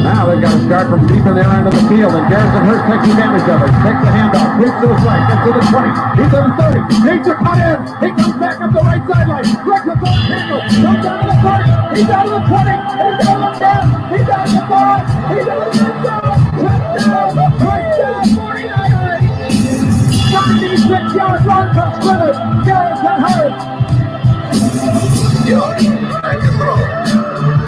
Now they've got to start from deep in their end of the field, and Garrison Hurst takes advantage of it. Takes the handoff, sweeps to his right, gets to the 20. He's at the 30. Needs to cut in. He comes back up the right sideline. Breaks his own tackle. Comes down to the 30. He's out of the 20. He's out of the 10. He's out of the 5. He's out of the end zone. Touchdown! Touchdown! 49ers! 76-yard run from scrimmage. Garrison Hurst. York, back to throw.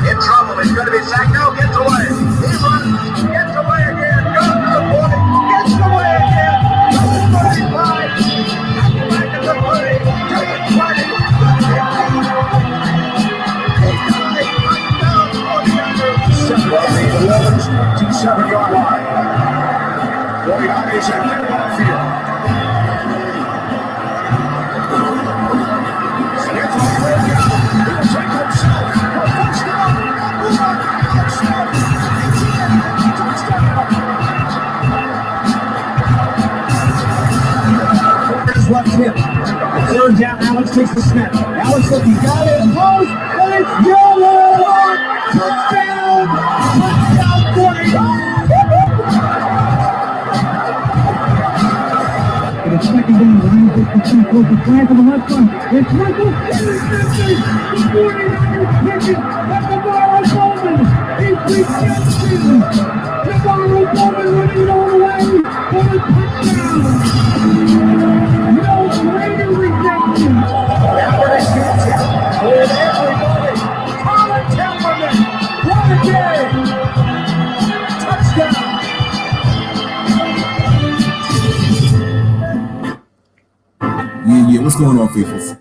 In trouble. He's going to be sacked now. Gets away. He runs. Gets away again. Goes to the 40. Gets away again. To the 35. Back to the 30. To the 20. Touchdown, 49ers. 27-yard line. 49ers have cleared the field. Left hip. Third down, Alex takes the snap. Alex looking, got it, close, and it's yellow! Touchdown! Touchdown, 49! And it's second down, Ryan takes the snap, goes to flag on the left side. It's Michael, the 49ers pitching at Navarro Bowman. He's rejected. Navarro Bowman running all the way for the touchdown. Greater rejection. With everybody. Colin Temperman. What a day. Touchdown. Yeah. What's going on, faithfuls?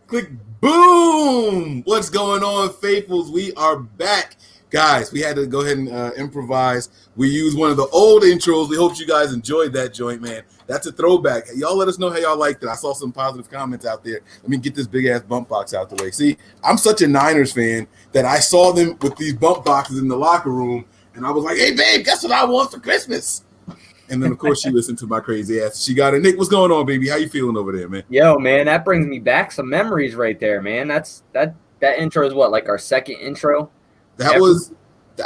Click, boom. What's going on, faithfuls? We are back. Guys, we had to go ahead and improvise. We used one of the old intros. We hope you guys enjoyed that joint, man. That's a throwback. Y'all let us know how y'all liked it. I saw some positive comments out there. Let me get this big-ass bump box out the way. See, I'm such a Niners fan that I saw them with these bump boxes in the locker room, and I was like, hey, babe, guess what I want for Christmas? And then, of course, she listened to my crazy ass. She got it. Nick, what's going on, baby? How you feeling over there, man? Yo, man, that brings me back some memories right there, man. That intro is what, like our second intro? I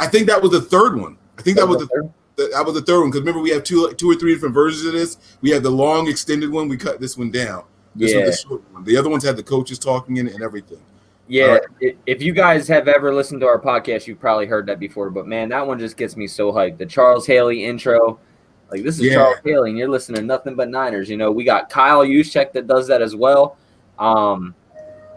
think that was the third one. I think that was the third one, because remember we have two or three different versions of this. We have the long extended one. We cut this one down. This was the short one. The other ones had the coaches talking in it and everything. Yeah, right. If you guys have ever listened to our podcast, you've probably heard that before. But man, that one just gets me so hyped. The Charles Haley intro, like this is Charles Haley, and you're listening to nothing but Niners. You know, we got Kyle Juszczyk that does that as well.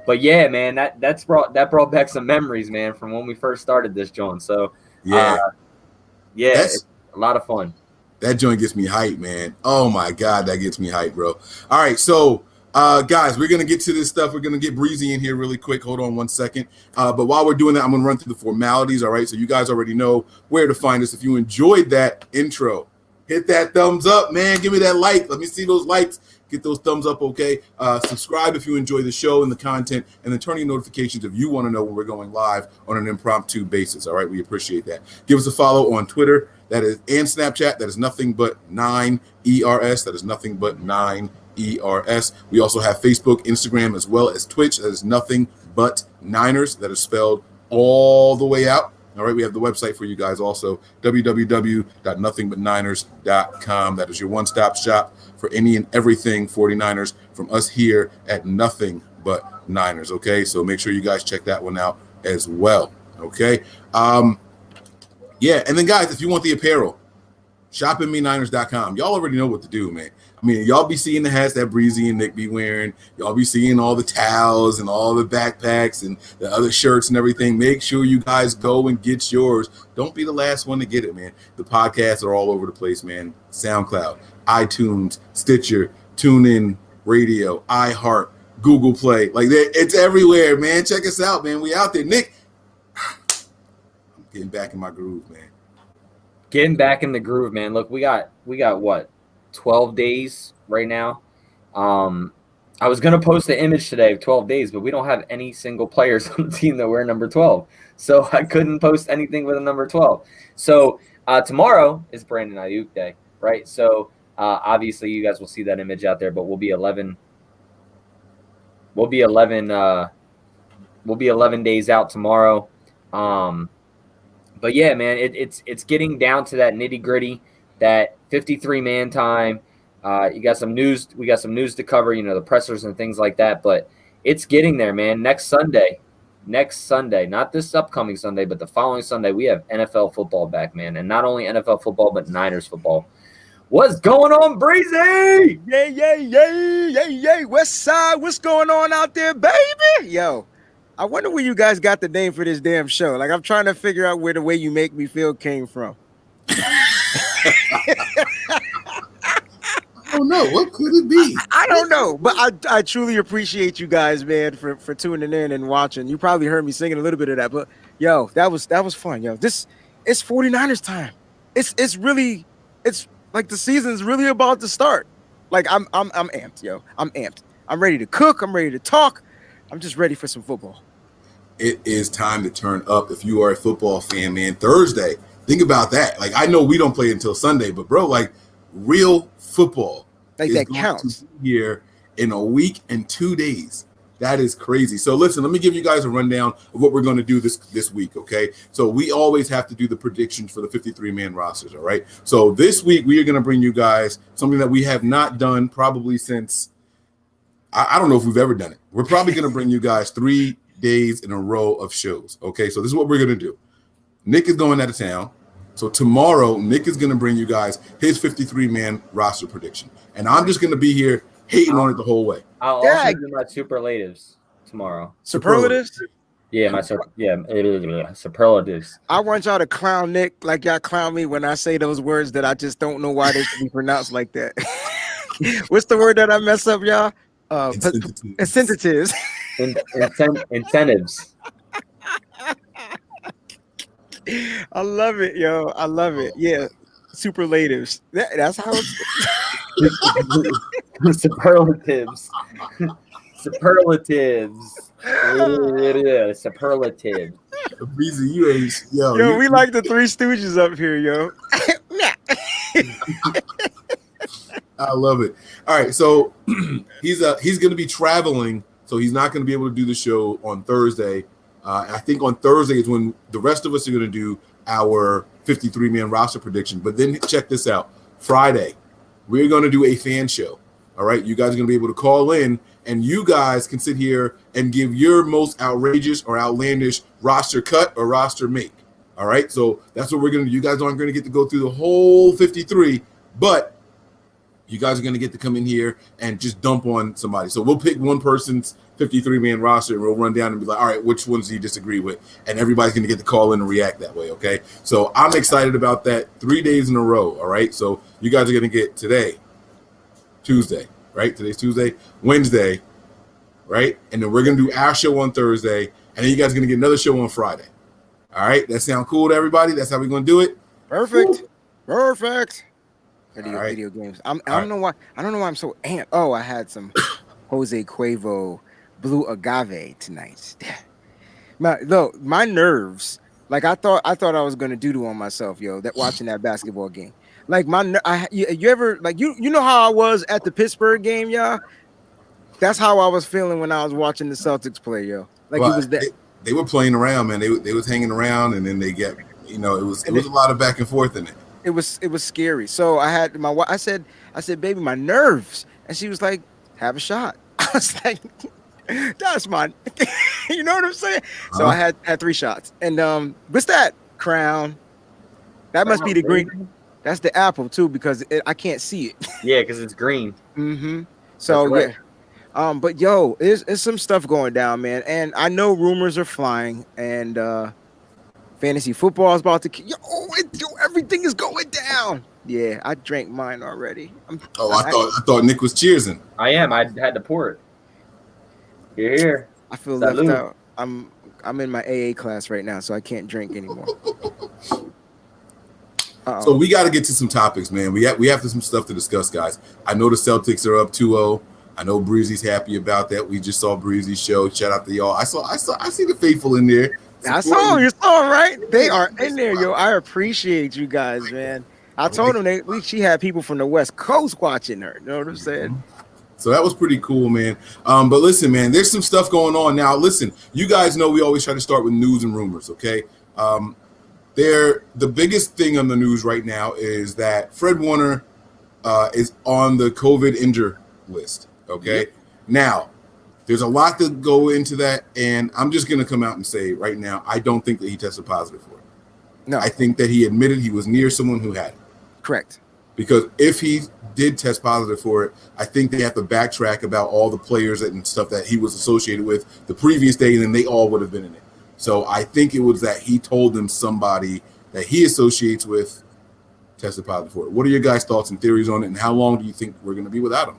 But yeah, man, that brought back some memories, man, from when we first started this joint. So it's a lot of fun. That joint gets me hyped, man. Oh my God, that gets me hyped, bro. All right, so guys, we're gonna get to this stuff. We're gonna get breezy in here really quick. Hold on one second. But while we're doing that, I'm gonna run through the formalities. All right, so you guys already know where to find us. If you enjoyed that intro, hit that thumbs up, man. Give me that like. Let me see those likes. Get those thumbs up, okay? Subscribe if you enjoy the show and the content, and then turn your notifications if you want to know when we're going live on an impromptu basis, all right? We appreciate that. Give us a follow on Twitter, that is, and Snapchat. That is nothing but 9ERS. That is nothing but 9ERS. We also have Facebook, Instagram, as well as Twitch. That is nothing but Niners. That is spelled all the way out. All right, we have the website for you guys also, www.nothingbutniners.com. That is your one-stop shop for any and everything 49ers from us here at Nothing But Niners, okay? So make sure you guys check that one out as well, okay? And then, guys, if you want the apparel, shopandmeniners.com. Y'all already know what to do, man. I mean, y'all be seeing the hats that Breezy and Nick be wearing. Y'all be seeing all the towels and all the backpacks and the other shirts and everything. Make sure you guys go and get yours. Don't be the last one to get it, man. The podcasts are all over the place, man. SoundCloud, iTunes, Stitcher, TuneIn Radio, iHeart, Google Play. Like, it's everywhere, man. Check us out, man. We out there. Nick, I'm getting back in my groove, man. Getting back in the groove, man. Look, we got what? 12 days right now. I was going to post the image today of 12 days, but we don't have any single players on the team that wear number 12. So I couldn't post anything with a number 12. So tomorrow is Brandon Ayuk Day, right? So obviously you guys will see that image out there, but we'll be 11 We'll be 11 days out tomorrow. But yeah, man, it's getting down to that nitty gritty, that 53 man time. You got some news. We got some news to cover, you know, the pressers and things like that. But it's getting there, man. Next Sunday, not this upcoming Sunday, but the following Sunday, we have NFL football back, man. And not only NFL football, but Niners football. What's going on, Breezy? Yay. West Side, what's going on out there, baby? Yo, I wonder where you guys got the name for this damn show. Like, I'm trying to figure out where the way you make me feel came from. I don't know. What could it be? I don't know, but I truly appreciate you guys, man, for tuning in and watching. You probably heard me singing a little bit of that, but yo, that was fun. Yo, it's 49ers time. It's really like the season's really about to start. Like I'm amped, yo. I'm amped. I'm ready to cook. I'm ready to talk. I'm just ready for some football. It is time to turn up if you are a football fan, man. Thursday, think about that. Like, I know we don't play until Sunday, but bro, like, real football Like, is that going counts. to be here in a week and 2 days. That is crazy. So listen, let me give you guys a rundown of what we're going to do this week, okay? So we always have to do the predictions for the 53-man rosters, all right? So this week we are going to bring you guys something that we have not done probably since I don't know if we've ever done it. We're probably going to bring you guys 3 days in a row of shows, okay? So this is what we're going to do. Nick is going out of town. So tomorrow, Nick is going to bring you guys his 53-man roster prediction. And I'm just going to be here hating on it the whole way. I'll also do my superlatives tomorrow. Superlatives? Yeah, superlatives. I want y'all to clown Nick like y'all clown me when I say those words that I just don't know why they should be pronounced like that. What's the word that I mess up, y'all? Incentives. Incentives. I love it, yo. I love it. Yeah. Superlatives. That's how it's Superlatives. Superlatives. Yeah, superlative. Breezy, you ain't yo, we like the Three Stooges up here, yo. I love it. All right, so he's going to be traveling, so he's not going to be able to do the show on Thursday. I think on Thursday is when the rest of us are going to do our 53-man roster prediction. But then check this out. Friday, we're going to do a fan show. All right, you guys are going to be able to call in, and you guys can sit here and give your most outrageous or outlandish roster cut or roster make. All right, so that's what we're going to do. You guys aren't going to get to go through the whole 53, but you guys are going to get to come in here and just dump on somebody. So we'll pick one person's 53-man roster, and we'll run down and be like, all right, which ones do you disagree with? And everybody's going to get to call in and react that way, okay? So I'm excited about that 3 days in a row, all right? So you guys are going to get today, Tuesday, right? Today's Tuesday, Wednesday, right? And then we're going to do our show on Thursday, and then you guys are going to get another show on Friday. All right? That sound cool to everybody? That's how we're going to do it? perfect. Perfect. Right. Video games. I don't know why I'm so amped. Oh, I had some Jose Cuervo Blue Agave tonight. My nerves. Like I thought I was gonna doo-doo on myself, yo. That watching that basketball game. Like you ever like you know how I was at the Pittsburgh game, y'all? That's how I was feeling when I was watching the Celtics play, yo. Like Well, it was that. they were playing around, man. They was hanging around, and then they get, it was a lot of back and forth in it. It was scary. So I had I said, baby, my nerves. And she was like, have a shot. I was like, that's my, you know what I'm saying? So I had 3 shots. And what's that? Crown. That must be the green. That's the apple too, because I can't see it. Yeah, because it's green. Mm-hmm. So right. yeah. But yo, it's some stuff going down, man. And I know rumors are flying, and fantasy football is about to everything is going down. Yeah, I drank mine already. I thought Nick was cheersing. I am. I had to pour it. You're here. I feel Salud. left out. I'm in my AA class right now, so I can't drink anymore. So we got to get to some topics, man. We have some stuff to discuss, guys. I know the Celtics are up 2-0. I know Breezy's happy about that. We just saw Breezy's show. Shout out to y'all. I see the faithful in there. I saw you saw right. They are in there, yo. I appreciate you guys, man. I told them she had people from the West Coast watching her. You know what I'm saying? So that was pretty cool, man. But listen, man, there's some stuff going on now. Listen, you guys know we always try to start with news and rumors, okay? The biggest thing on the news right now is that Fred Warner is on the COVID injured list, okay? Yep. Now, there's a lot to go into that, and I'm just going to come out and say right now, I don't think that he tested positive for it. No. I think that he admitted he was near someone who had it. Correct. Because if he did test positive for it, I think they have to backtrack about all the players and stuff that he was associated with the previous day, and then they all would have been in it. So I think it was that he told them somebody that he associates with tested positive for it. What are your guys' thoughts and theories on it, and how long do you think we're going to be without him?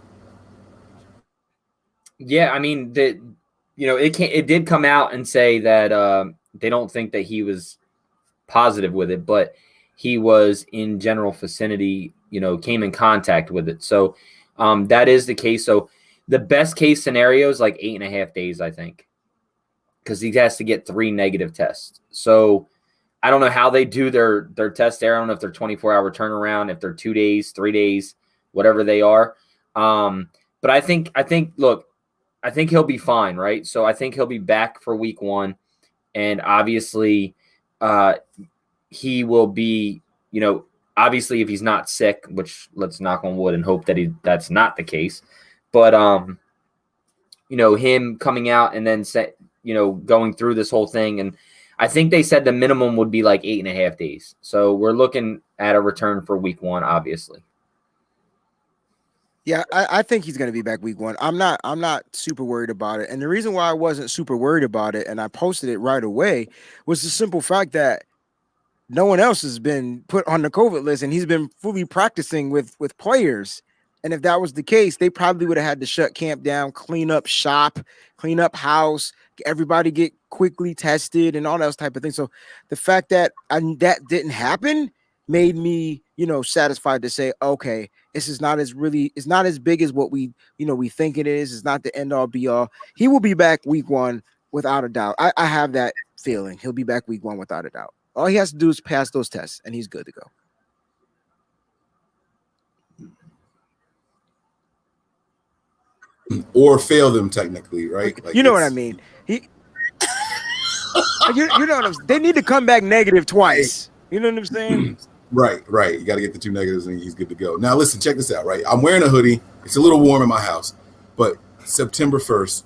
Yeah, I mean, it did come out and say that they don't think that he was positive with it, but he was in general vicinity, came in contact with it. So that is the case. So the best case scenario is like 8.5 days, I think, because he has to get 3 negative tests. So I don't know how they do their test there. I don't know if they're 24-hour turnaround, if they're 2 days, 3 days, whatever they are. But I think, look, I think he'll be fine, right? So I think he'll be back for week 1. And obviously he will be, obviously if he's not sick, which let's knock on wood and hope that that's not the case. But, him coming out and then going through this whole thing. And I think they said the minimum would be like 8.5 days. So we're looking at a return for week 1, obviously. Yeah, I think he's going to be back week 1. I'm not super worried about it. And the reason why I wasn't super worried about it, and I posted it right away, was the simple fact that no one else has been put on the COVID list, and he's been fully practicing with players. And if that was the case, they probably would have had to shut camp down, clean up shop, clean up house, everybody get quickly tested and all those type of things. So the fact that that didn't happen made me, satisfied to say, okay, it's not as big as what we think it is. It's not the end all be all. He will be back week 1 without a doubt. I have that feeling. He'll be back week 1 without a doubt. All he has to do is pass those tests, and he's good to go. Or fail them technically, right? Like, you know what I mean? You know what I'm saying? They need to come back negative twice. You know what I'm saying? Right. You got to get the 2 negatives, and he's good to go. Now, listen, check this out, right? I'm wearing a hoodie. It's a little warm in my house, but September 1st,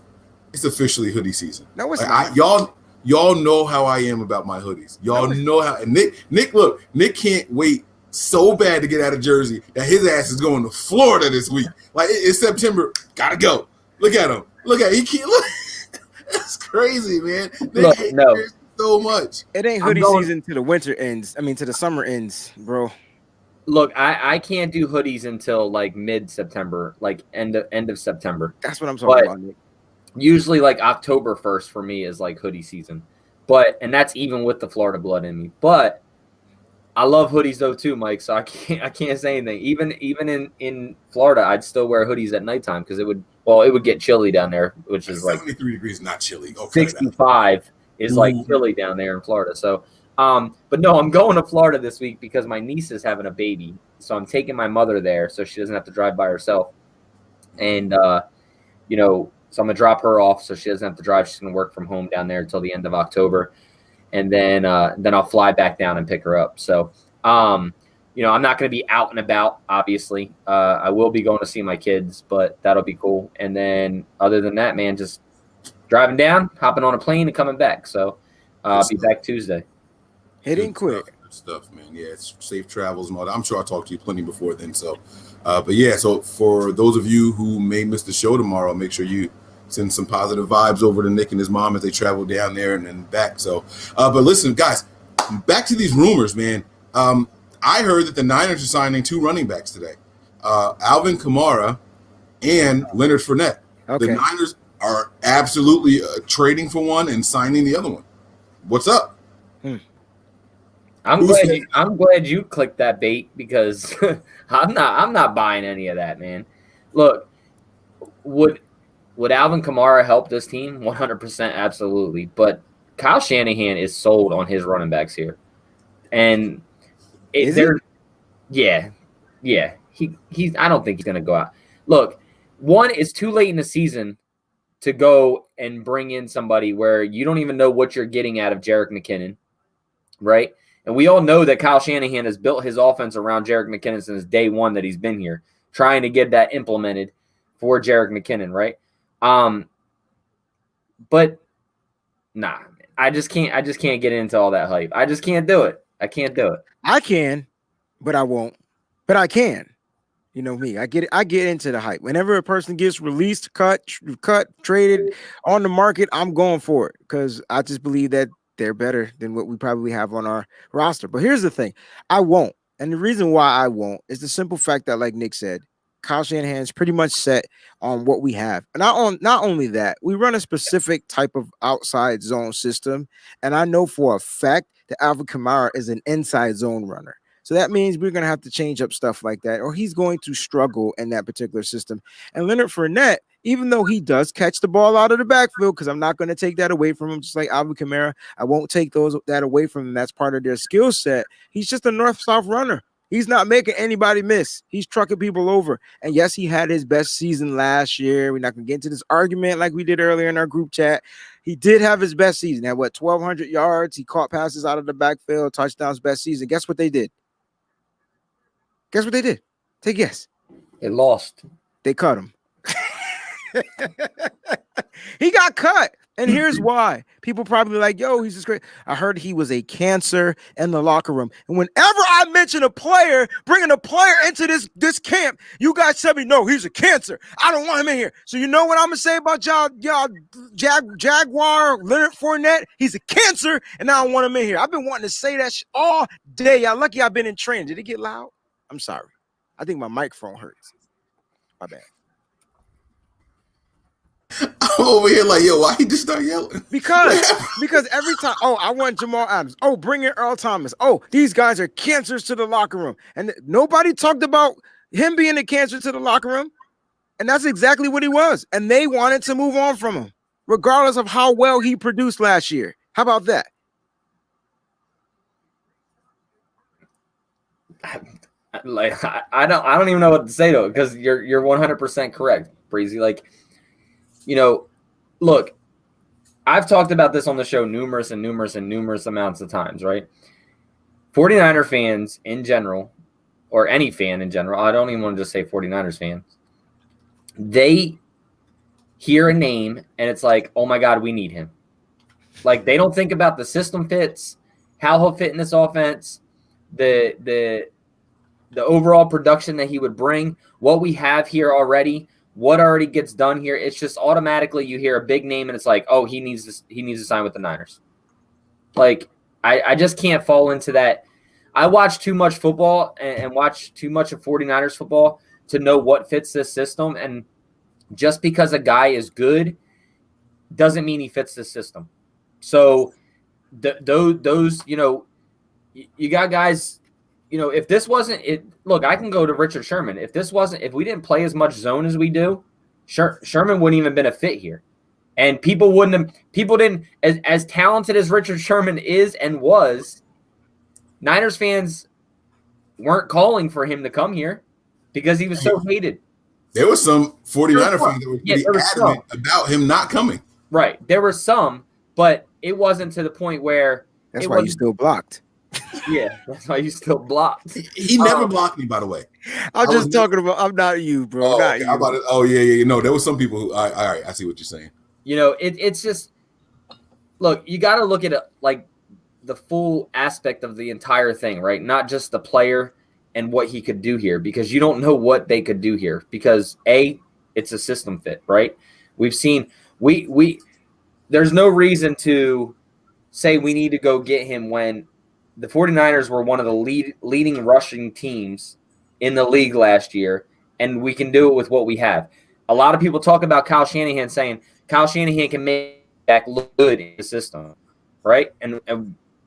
it's officially hoodie season. No, it's not. not. Y'all know how I am about my hoodies. Y'all know how. And Nick can't wait so bad to get out of Jersey that his ass is going to Florida this week. Like, it's September, gotta go. Look at him. He can't look. That's crazy, man. Nick hates Jersey so much. It ain't hoodie season till the winter ends. I mean, to the summer ends, bro. Look, I can't do hoodies until like mid-September, like end of September. That's what I'm talking about, Nick. Usually like October 1st for me is like hoodie season. And that's even with the Florida blood in me. But I love hoodies though too, Mike. So I can't say anything. Even in Florida, I'd still wear hoodies at nighttime because it would get chilly down there, which is like 73 degrees, not chilly. 65 is like chilly down there in Florida. So but no, I'm going to Florida this week because my niece is having a baby. So I'm taking my mother there so she doesn't have to drive by herself. And so I'm going to drop her off so she doesn't have to drive. She's going to work from home down there until the end of October. And then I'll fly back down and pick her up. So, I'm not going to be out and about, obviously. I will be going to see my kids, but that'll be cool. And then other than that, man, just driving down, hopping on a plane and coming back. So I'll be back Tuesday. It ain't quick. Good stuff, man. Yeah, it's safe travels and all that. I'm sure I'll talk to you plenty before then. So, but yeah, so for those of you who may miss the show tomorrow, make sure you send some positive vibes over to Nick and his mom as they travel down there and then back. So, but listen, guys, back to these rumors, man. I heard that the Niners are signing 2 running backs today, Alvin Kamara and Leonard Fournette. Okay. The Niners are absolutely trading for one and signing the other one. What's up? I'm glad you clicked that bait because I'm not buying any of that, man. Look, would Alvin Kamara help this team? 100%, absolutely. But Kyle Shanahan is sold on his running backs here, and yeah. He's. I don't think he's going to go out. Look, one, it's too late in the season to go and bring in somebody where you don't even know what you're getting out of Jerick McKinnon, right? And we all know that Kyle Shanahan has built his offense around Jerick McKinnon since day one that he's been here, trying to get that implemented for Jerick McKinnon, right? But nah, I just can't get into all that hype. I just can't do it. I can't do it. I can, but I won't. But I can. You know me. I get into the hype. Whenever a person gets released, cut, traded on the market, I'm going for it because I just believe that they're better than what we probably have on our roster. But here's the thing. I won't. And the reason why I won't is the simple fact that, like Nick said, Kyle Shanahan's pretty much set on what we have. And not only that, we run a specific type of outside zone system. And I know for a fact that Alvin Kamara is an inside zone runner. So that means we're going to have to change up stuff like that, or he's going to struggle in that particular system. And Leonard Fournette, even though he does catch the ball out of the backfield, because I'm not going to take that away from him, just like Alvin Kamara, I won't take that away from him. That's part of their skill set. He's just a north-south runner. He's not making anybody miss. He's trucking people over. And yes, he had his best season last year. We're not going to get into this argument like we did earlier in our group chat. He did have his best season. He had, 1,200 yards. He caught passes out of the backfield, touchdowns, best season. Guess what they did? Guess what they did? Take a guess. They lost. They cut him. He got cut. And here's why. People probably like, yo, he's just great. I heard he was a cancer in the locker room. And whenever I mention a player, bringing a player into this camp, you guys tell me, no, he's a cancer. I don't want him in here. So you know what I'm going to say about y'all Jaguar, Leonard Fournette? He's a cancer, and I don't want him in here. I've been wanting to say that all day. Y'all lucky I've been in training. Did it get loud? I'm sorry. I think my microphone hurts. My bad. I'm over here like, yo, why he just start yelling? Because every time, I want Jamal Adams. Oh, bring in Earl Thomas. Oh, these guys are cancers to the locker room. And nobody talked about him being a cancer to the locker room. And that's exactly what he was. And they wanted to move on from him, regardless of how well he produced last year. How about that? Like I don't even know what to say though, because you're 100% correct, Breezy. Like, you know, look, I've talked about this on the show numerous amounts of times, right? 49er fans in general, or any fan in general, I don't even want to just say 49ers fans, they hear a name and it's like, oh my God, we need him. Like, they don't think about the system fits, how he'll fit in this offense, the overall production that he would bring, what we have here already, what already gets done here. It's just automatically you hear a big name and it's like, oh, he needs to sign with the Niners. Like, I just can't fall into that. I watch too much football and watch too much of 49ers football to know what fits this system. And just because a guy is good doesn't mean he fits this system. So those, you know, you got guys. You know, if this wasn't it, look, I can go to Richard Sherman. If we didn't play as much zone as we do, Sherman wouldn't even been a fit here. And people didn't, as talented as Richard Sherman is and was, Niners fans weren't calling for him to come here because he was so hated. There was some 49er fans that were pretty adamant about him not coming. Right. There were some, but it wasn't to the point where. That's why you still blocked. Yeah, that's why you still blocked. He never blocked me, by the way. I'm not you, bro. Oh, not okay. you. Yeah. No, there was some people who. All right, I see what you're saying. You know, it's just, look, you got to look at it like the full aspect of the entire thing, right? Not just the player and what he could do here, because you don't know what they could do here. Because it's a system fit, right? We've seen there's no reason to say we need to go get him when the 49ers were one of the leading rushing teams in the league last year, and we can do it with what we have. A lot of people talk about Kyle Shanahan saying Kyle Shanahan can make back look good in the system, right? And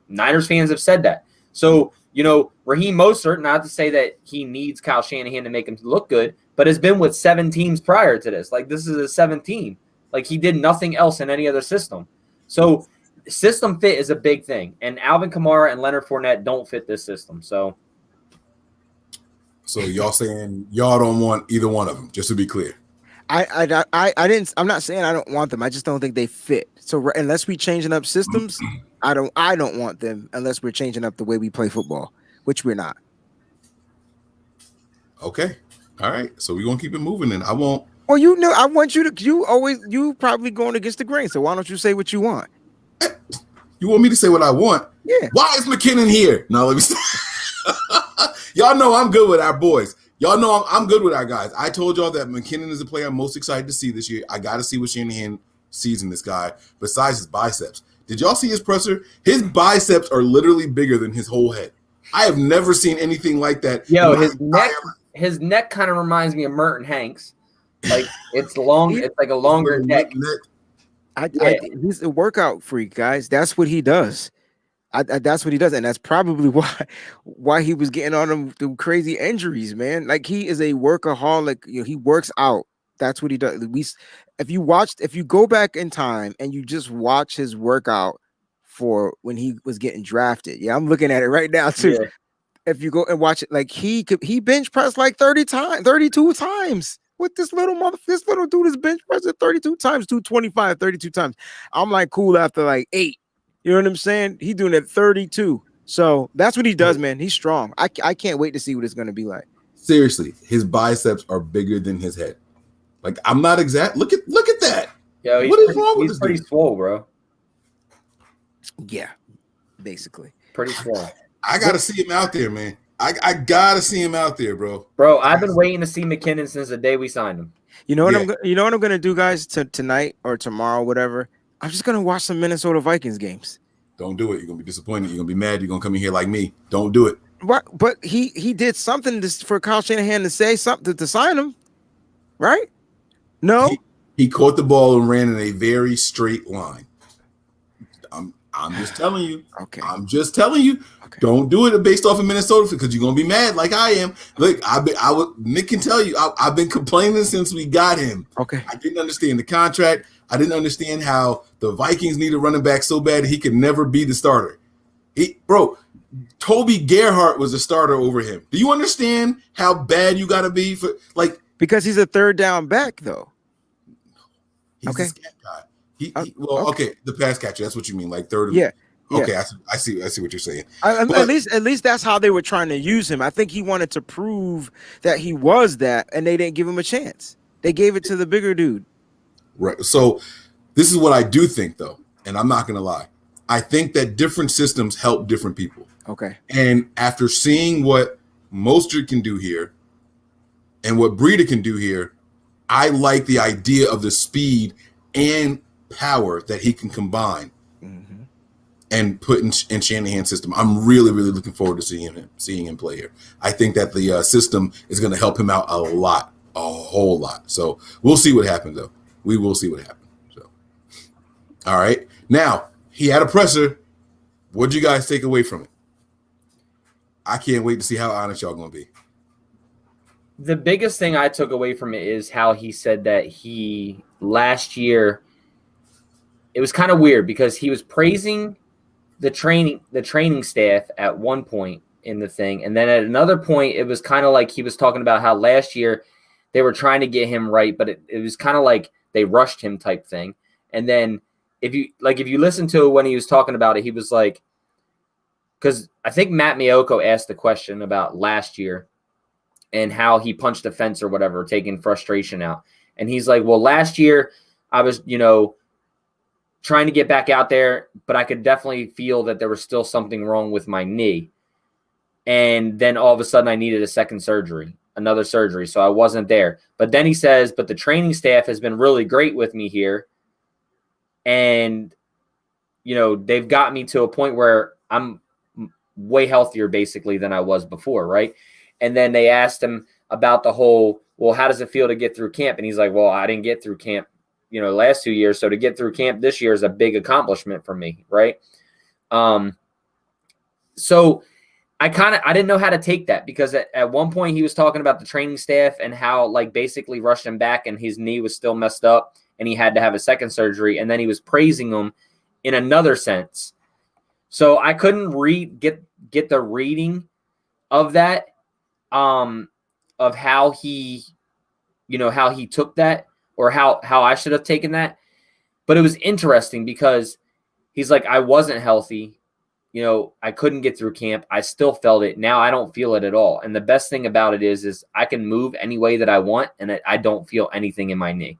Niners fans have said that. So, you know, Raheem Mostert, not to say that he needs Kyle Shanahan to make him look good, but has been with 7 teams prior to this. Like, this is a 7th team. Like, he did nothing else in any other system. So, system fit is a big thing, and Alvin Kamara and Leonard Fournette don't fit this system. So y'all saying y'all don't want either one of them, just to be clear. I didn't. I'm not saying I don't want them. I just don't think they fit. So unless we changing up systems, I don't want them unless we're changing up the way we play football, which we're not. Okay. All right. So we're gonna keep it moving, and I won't. Well, I want you to. You probably going against the grain. So why don't you say what you want? You want me to say what I want? Yeah. Why is McKinnon here? No, let me say. Y'all know I'm good with our boys. Y'all know I'm good with our guys. I told y'all that McKinnon is the player I'm most excited to see this year. I got to see what Shanahan sees in this guy besides his biceps. Did y'all see his presser? His biceps are literally bigger than his whole head. I have never seen anything like that. Yo, his neck kind of reminds me of Merton Hanks. Like it's long. It's like a longer neck. He's a workout freak, guys. That's what he does. That's what he does, and that's probably why he was getting on them crazy injuries, man. Like he is a workaholic. He works out. That's what he does. If you go back in time and you just watch his workout for when he was getting drafted. Yeah, I'm looking at it right now too. Yeah. If you go and watch it, like he bench pressed like 32 times. With this little dude is bench pressed 32 times, 225, 32 times. I'm like cool after like 8. You know what I'm saying? He's doing it 32. So that's what he does, man. He's strong. I can't wait to see what it's going to be like. Seriously, his biceps are bigger than his head. Like I'm not exact. Look at that. Yo, what is wrong with this? He's pretty swole, bro. Yeah, basically. Pretty swole. I gotta see him out there, man. I gotta see him out there, bro. Bro, I've been waiting to see McKinnon since the day we signed him. You know what I'm gonna do, guys, tonight or tomorrow, whatever. I'm just gonna watch some Minnesota Vikings games. Don't do it. You're gonna be disappointed. You're gonna be mad. You're gonna come in here like me. Don't do it. What? But he did something for Kyle Shanahan to say something to sign him, right? No, he caught the ball and ran in a very straight line. I'm just telling you. Okay. I'm just telling you. Okay. Don't do it based off of Minnesota because you're gonna be mad like I am. Look, Nick can tell you. I've been complaining since we got him. Okay. I didn't understand the contract. I didn't understand how the Vikings need a running back so bad he could never be the starter. Toby Gerhart was a starter over him. Do you understand how bad you got to be for like? Because he's a third down back, though. He's a scat guy. Okay, the pass catcher. That's what you mean, like third. Yeah. Okay, I see what you're saying. At least that's how they were trying to use him. I think he wanted to prove that he was that, and they didn't give him a chance. They gave it to the bigger dude. Right. So this is what I do think, though, and I'm not going to lie. I think that different systems help different people. Okay. And after seeing what Mostert can do here and what Breida can do here, I like the idea of the speed and power that he can combine and put in Shanahan's system. I'm really, really looking forward to seeing him play here. I think that the system is going to help him out a whole lot. So we'll see what happens, though. We will see what happens. So, all right. Now, he had a presser. What'd you guys take away from it? I can't wait to see how honest y'all going to be. The biggest thing I took away from it is how he said that last year, it was kind of weird because he was praising the training staff at one point in the thing. And then at another point, it was kind of like he was talking about how last year they were trying to get him right, but it was kind of like they rushed him type thing. And then if you listen to it when he was talking about it, he was like, because I think Matt Miyoko asked the question about last year and how he punched the fence or whatever, taking frustration out. And he's like, well, last year I was, trying to get back out there, but I could definitely feel that there was still something wrong with my knee. And then all of a sudden I needed another surgery. So I wasn't there. But then he says, but the training staff has been really great with me here. And, they've got me to a point where I'm way healthier basically than I was before. Right. And then they asked him about the whole, well, how does it feel to get through camp? And he's like, well, I didn't get through camp, last 2 years. So to get through camp this year is a big accomplishment for me. Right. So I didn't know how to take that because at one point he was talking about the training staff and how basically rushed him back and his knee was still messed up and he had to have a second surgery. And then he was praising them in another sense. So I couldn't get the reading of that, of how he, how he took that. or how I should have taken that. But it was interesting because he's like, I wasn't healthy. I couldn't get through camp. I still felt it. Now I don't feel it at all. And the best thing about it is I can move any way that I want, and I don't feel anything in my knee.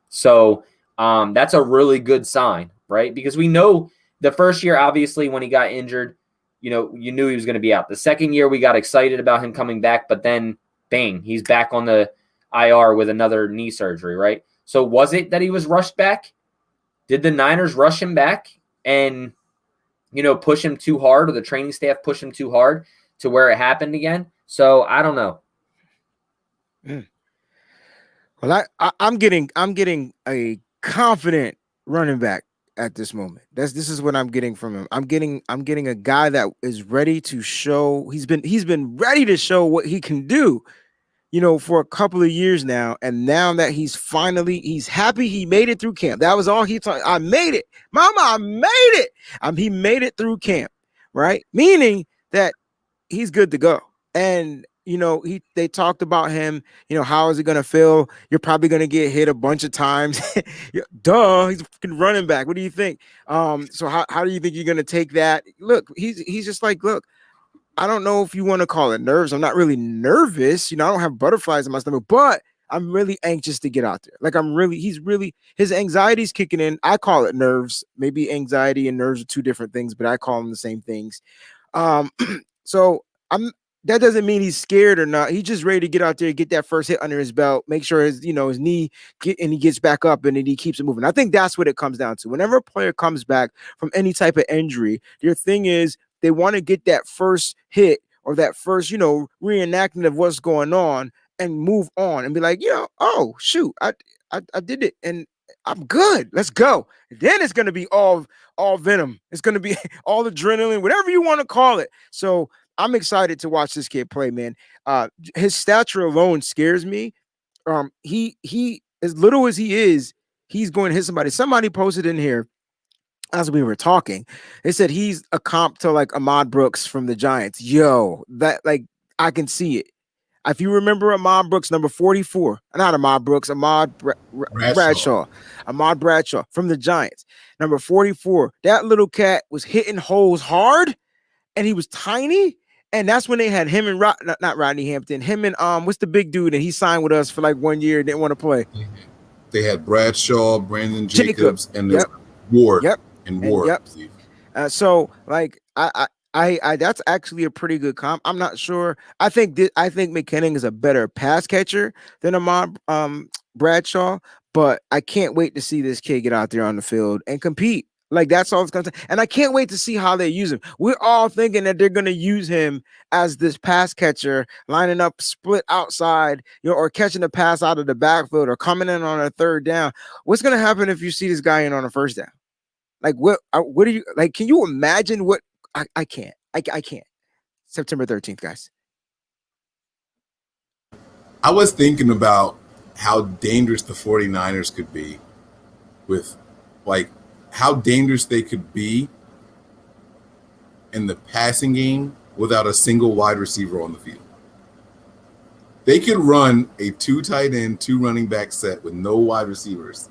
So that's a really good sign, right? Because we know the first year, obviously, when he got injured, you knew he was going to be out. The second year, we got excited about him coming back, but then, bang, he's back on the IR with another knee surgery, right? So was it that he was rushed back? Did the Niners rush him back and push him too hard, or the training staff push him too hard to where it happened again? So I don't know. Well, I'm getting a confident running back at this moment. This is what I'm getting from him. I'm getting a guy that is ready to show. He's been ready to show what he can do, for a couple of years now. And now that he's happy he made it through camp. That was all he thought. I made it, mama. I made it. He made it through camp, right? Meaning that he's good to go. And they talked about him, how is it going to feel? You're probably going to get hit a bunch of times. Duh, he's a fucking running back. What do you think? So how do you think you're going to take that? Look, he's just like, look, I don't know if you want to call it nerves. I'm not really nervous. I don't have butterflies in my stomach, but I'm really anxious to get out there. Like his anxiety's kicking in. I call it nerves. Maybe anxiety and nerves are two different things, but I call them the same things. So that doesn't mean he's scared or not. He's just ready to get out there, get that first hit under his belt, make sure his knee and he gets back up and then he keeps it moving. I think that's what it comes down to. Whenever a player comes back from any type of injury, their thing is they want to get that first hit or that first, reenactment of what's going on and move on and be like, oh shoot, I did it and I'm good. Let's go. Then it's going to be all venom. It's going to be all adrenaline, whatever you want to call it. So I'm excited to watch this kid play, man. His stature alone scares me. He as little as he is, he's going to hit somebody. Somebody posted in here as we were talking. They said he's a comp to like Ahmad Brooks from the Giants. Yo, that I can see it. If you remember Ahmad Brooks, number 44, not Ahmad Brooks, Ahmad Bradshaw. Ahmad Bradshaw from the Giants, number 44. That little cat was hitting holes hard, and he was tiny. And that's when they had him and not Rodney Hampton, him and what's the big dude? And he signed with us for like 1 year and didn't want to play. They had Bradshaw, Brandon Jacobs, and Ward. Yep. And Ward. Yep. So like I that's actually a pretty good comp. I'm not sure. I think McKinnon is a better pass catcher than Ahmad Bradshaw, but I can't wait to see this kid get out there on the field and compete. Like that's all it's going to. And I can't wait to see how they use him. We're all thinking that they're going to use him as this pass catcher, lining up split outside, or catching the pass out of the backfield or coming in on a third down. What's going to happen if you see this guy in on a first down? Like what do you like? Can you imagine what I can't. I can't. September 13th, guys. I was thinking about how dangerous the 49ers could be with how dangerous they could be in the passing game without a single wide receiver on the field. They could run a 2 tight end, 2 running back set with no wide receivers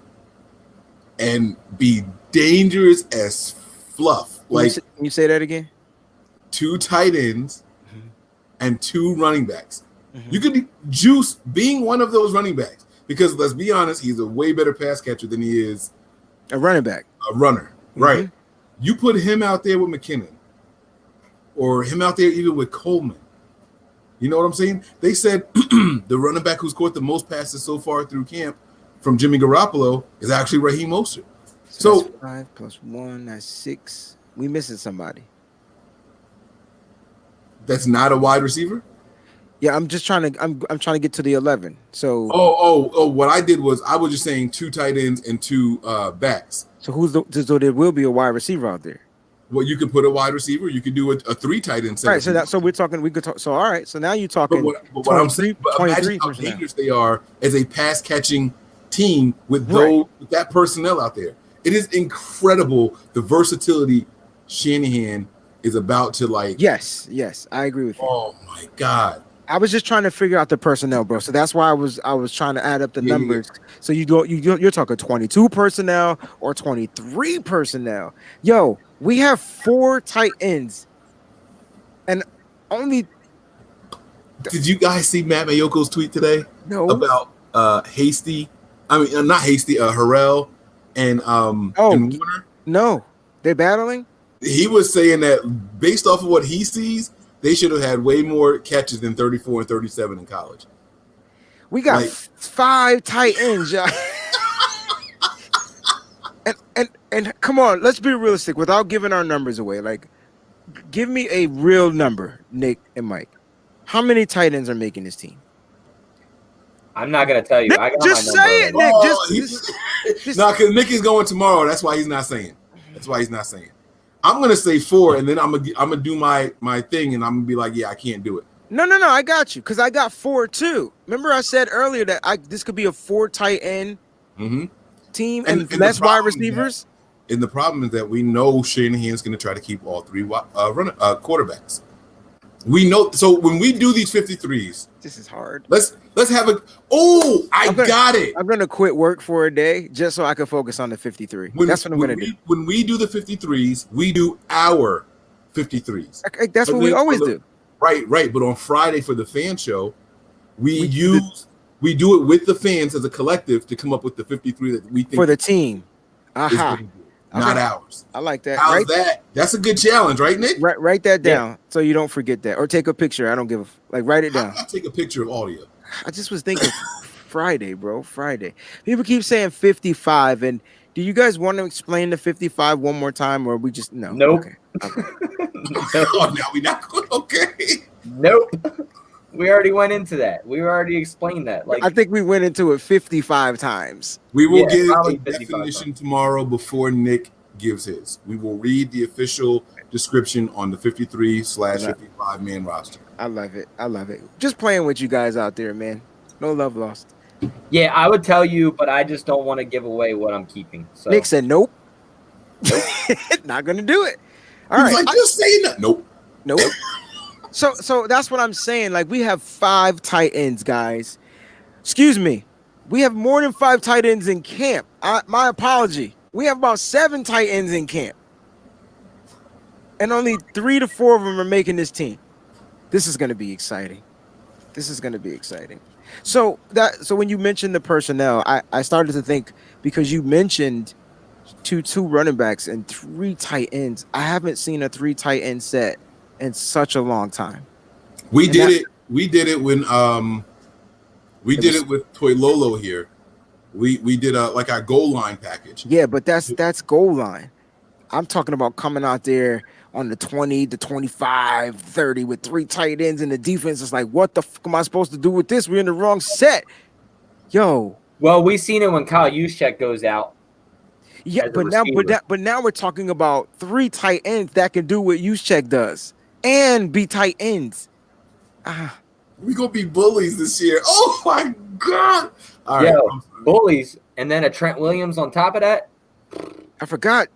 and be dangerous as fluff. Can you say that again? 2 tight ends and 2 running backs. You could juice being one of those running backs because let's be honest, he's a way better pass catcher than he is a running back. A runner, right? You put him out there with McKinnon or him out there even with Coleman. You know what I'm saying? They said the running back who's caught the most passes so far through camp from Jimmy Garoppolo is actually Raheem Mostert. So that's 5 plus 1, that's 6. We missing somebody. That's not a wide receiver? Yeah, I'm just trying to I'm trying to get to the 11. So what I did was I was just saying 2 tight ends and 2 backs. So so there will be a wide receiver out there. Well, you could put a wide receiver. You could do a 3 tight end set. Right. So we're talking. We could talk. So all right. So now you're talking. But what I'm saying, imagine how dangerous they are as a pass catching team with that personnel out there. It is incredible the versatility Shanahan is about to Yes, I agree with you. Oh my God. I was just trying to figure out the personnel, bro. So that's why I was trying to add up the numbers. So you're talking 22 personnel or 23 personnel. Yo, we have 4 tight ends, and only. Did you guys see Matt Mayoko's tweet today? No. About Hasty? I mean, not Hasty. Harrell and and Warner. No, they're battling. He was saying that based off of what he sees, they should have had way more catches than 34 and 37 in college. We got 5 tight ends, y'all. and come on, let's be realistic without giving our numbers away. Like, give me a real number, Nick and Mike. How many tight ends are making this team? I'm not gonna tell you. Nick, I got just my say it, number. Nick. Just no, because Nick is going tomorrow. That's why he's not saying. That's why he's not saying. I'm gonna say 4, and then I'm gonna do my thing, and I'm gonna be like, yeah, I can't do it. No, I got you because I got 4 too. Remember, I said earlier that this could be a 4 tight end team and less wide receivers. And the problem is that we know Shanahan's gonna try to keep all 3 quarterbacks. We know. So when we do these 53s, this is hard. Let's have a. Oh, got it. I'm gonna quit work for a day just so I can focus on the 53. That's what I'm gonna do. When we do the 53s, we do our 53s. Okay, that's what we always do. Right. But on Friday for the fan show, we do it with the fans as a collective to come up with the 53 that we think for the team. Not ours. I like that. How's that? That's a good challenge, right, Nick? Write that down so you don't forget that, or take a picture. I don't give a write it down. I'll take a picture of audio. I just was thinking Friday, bro. Friday. People keep saying 55, and do you guys want to explain the 55 one more time, or we just no? Nope. Okay. Oh, now we not going. Okay. Nope. We already went into that. We already explained that. Like, I think we went into it 55 times. We will give probably a definition tomorrow before Nick gives his. We will read the official description on the 53/55 man roster. I love it. Just playing with you guys out there, man. No love lost. yeah, I would tell you, but I just don't want to give away what I'm keeping. So Nick said nope. Not gonna do it. All right. Like, just saying that. Nope. So that's what I'm saying. Like, we have 5 tight ends, guys. Excuse me. We have more than 5 tight ends in camp. My apology. We have about 7 tight ends in camp. And only 3 to 4 of them are making this team. This is going to be exciting. So when you mentioned the personnel, I started to think, because you mentioned two running backs and 3 tight ends. I haven't seen a 3 tight end set in such a long time. We did it when we did it with Toy Lolo here. We did our goal line package. Yeah, but that's goal line. I'm talking about coming out there on the 20, the 25, 30 with 3 tight ends, and the defense is like, what the fuck am I supposed to do with this? We're in the wrong set. Yo. Well, we seen it when Kyle Juszczyk goes out. Yeah, but now we're talking about 3 tight ends that can do what Juszczyk does and be tight ends. We gonna be bullies this year. Oh my god! All Yo, right, bullies, and then a Trent Williams on top of that. I forgot.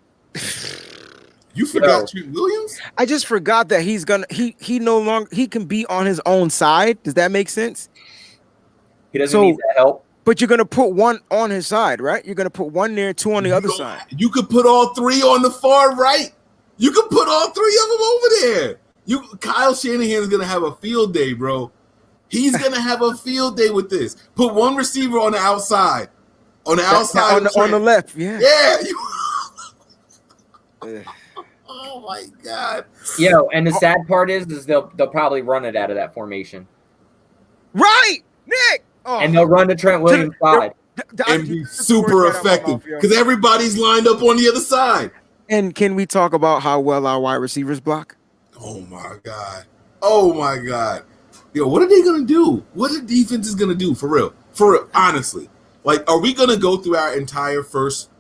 You forgot Trent Williams? I just forgot that he no longer can be on his own side. Does that make sense? He doesn't need that help. But you're gonna put 1 on his side, right? You're gonna put 1 there, 2 on the other side. You could put all 3 on the far right. You could put all 3 of them over there. Kyle Shanahan's gonna have a field day, bro. He's gonna have a field day with this. Put 1 receiver on the outside. On the outside. On the left, yeah. Yeah. Oh my god. Yo, and the sad part is they'll probably run it out of that formation. Right, Nick. Oh. And they'll run the Trent Williams side. And be super effective because everybody's lined up on the other side. And can we talk about how well our wide receivers block? Oh my god. Yo, what are they gonna do? What the defense is gonna do for real? Honestly. Like, are we gonna go through our entire first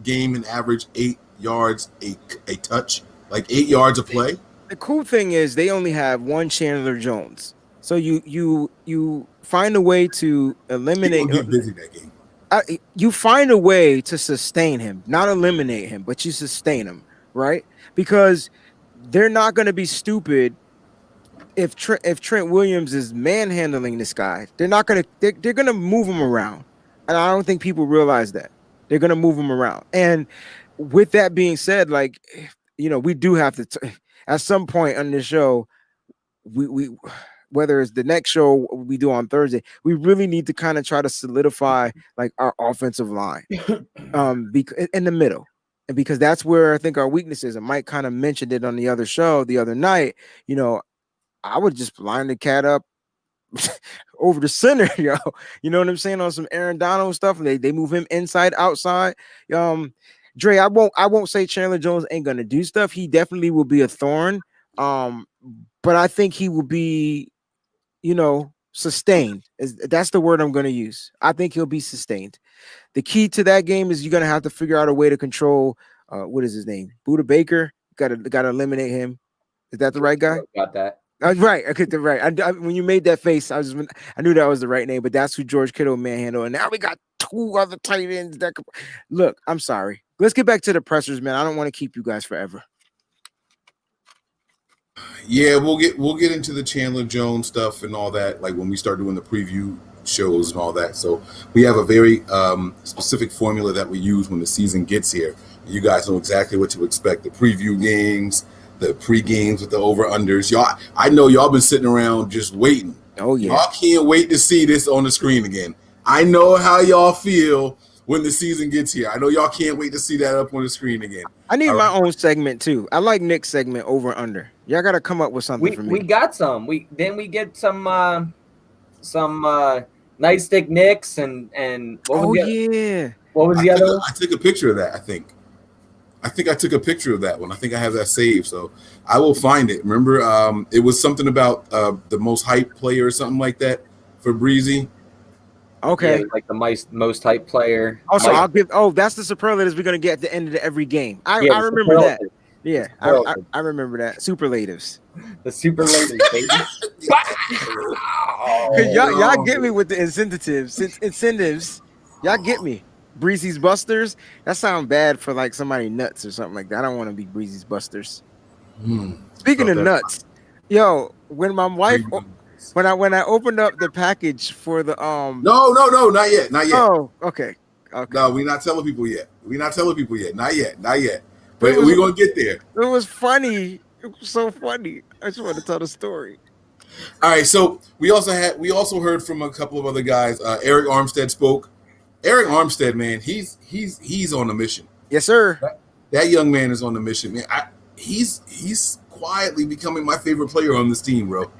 game and average 8 yards a touch? Like 8 yards a play? The cool thing is they only have 1 Chandler Jones. So you find a way to eliminate. Get busy that game. You find a way to sustain him, not eliminate him, but you sustain him, right? Because they're not going to be stupid if Trent Williams is manhandling this guy, they're gonna move him around, and I don't think people realize that they're gonna move him around. And with that being said, like we do have to at some point on this show, we whether it's the next show we do on Thursday, we really need to kind of try to solidify like our offensive line, because in the middle. And because that's where I think our weakness is. And Mike kind of mentioned it on the other show the other night. I would just line the cat up over the center, yo. You know what I'm saying? On some Aaron Donald stuff. And they move him inside, outside. Dre, I won't say Chandler Jones ain't gonna do stuff. He definitely will be a thorn. But I think he will be, sustained. That's the word I'm gonna use. I think he'll be sustained. The key to that game is you're gonna have to figure out a way to control what is his name? Buda Baker. Gotta eliminate him. Is that the right guy? Got that. Right. Okay, right. When you made that face, I knew that was the right name, but that's who George Kittle manhandled. And now we got two other tight ends that look. I'm sorry. Let's get back to the pressers, man. I don't want to keep you guys forever. Yeah, we'll get into the Chandler Jones stuff and all that, like when we start doing the preview shows and all that. So we have a very specific formula that we use when the season gets here. You guys know exactly what to expect. The preview games, the pre-games with the over-unders. Y'all, I know y'all been sitting around just waiting. Oh, yeah. Y'all can't wait to see this on the screen again. I know how y'all feel when the season gets here. I know y'all can't wait to see that up on the screen again. I need my own segment, too. I like Nick's segment over under. Y'all got to come up with something for me. We got some. We get some nightstick Knicks and what was yeah. What was the other one? I took a picture of that, I think I took a picture of that one. I think I have that saved, so I will find it. Remember, it was something about the most hyped player or something like that for Breezy. Okay. Yeah, like the most hyped player. Also, I'll give. Oh, that's the superlatives we're gonna get at the end of every game. I remember that. Yeah, I remember that. Superlatives. The superlatives, baby. Y'all get me with the incentives. Y'all get me. Breezy's Busters. That sounds bad for like somebody nuts or something like that. I don't want to be Breezy's Busters. Speaking of nuts, yo, when my wife, when I opened up the package for the No, not yet. Oh, okay. No, we're not telling people yet. Not yet. But we're gonna get there. It was funny. It was so funny. I just want to tell the story. All right, so we also heard from a couple of other guys. Eric Armstead spoke. Eric Armstead, man, he's on a mission. Yes, sir. That young man is on the mission, man. He's quietly becoming my favorite player on this team, bro.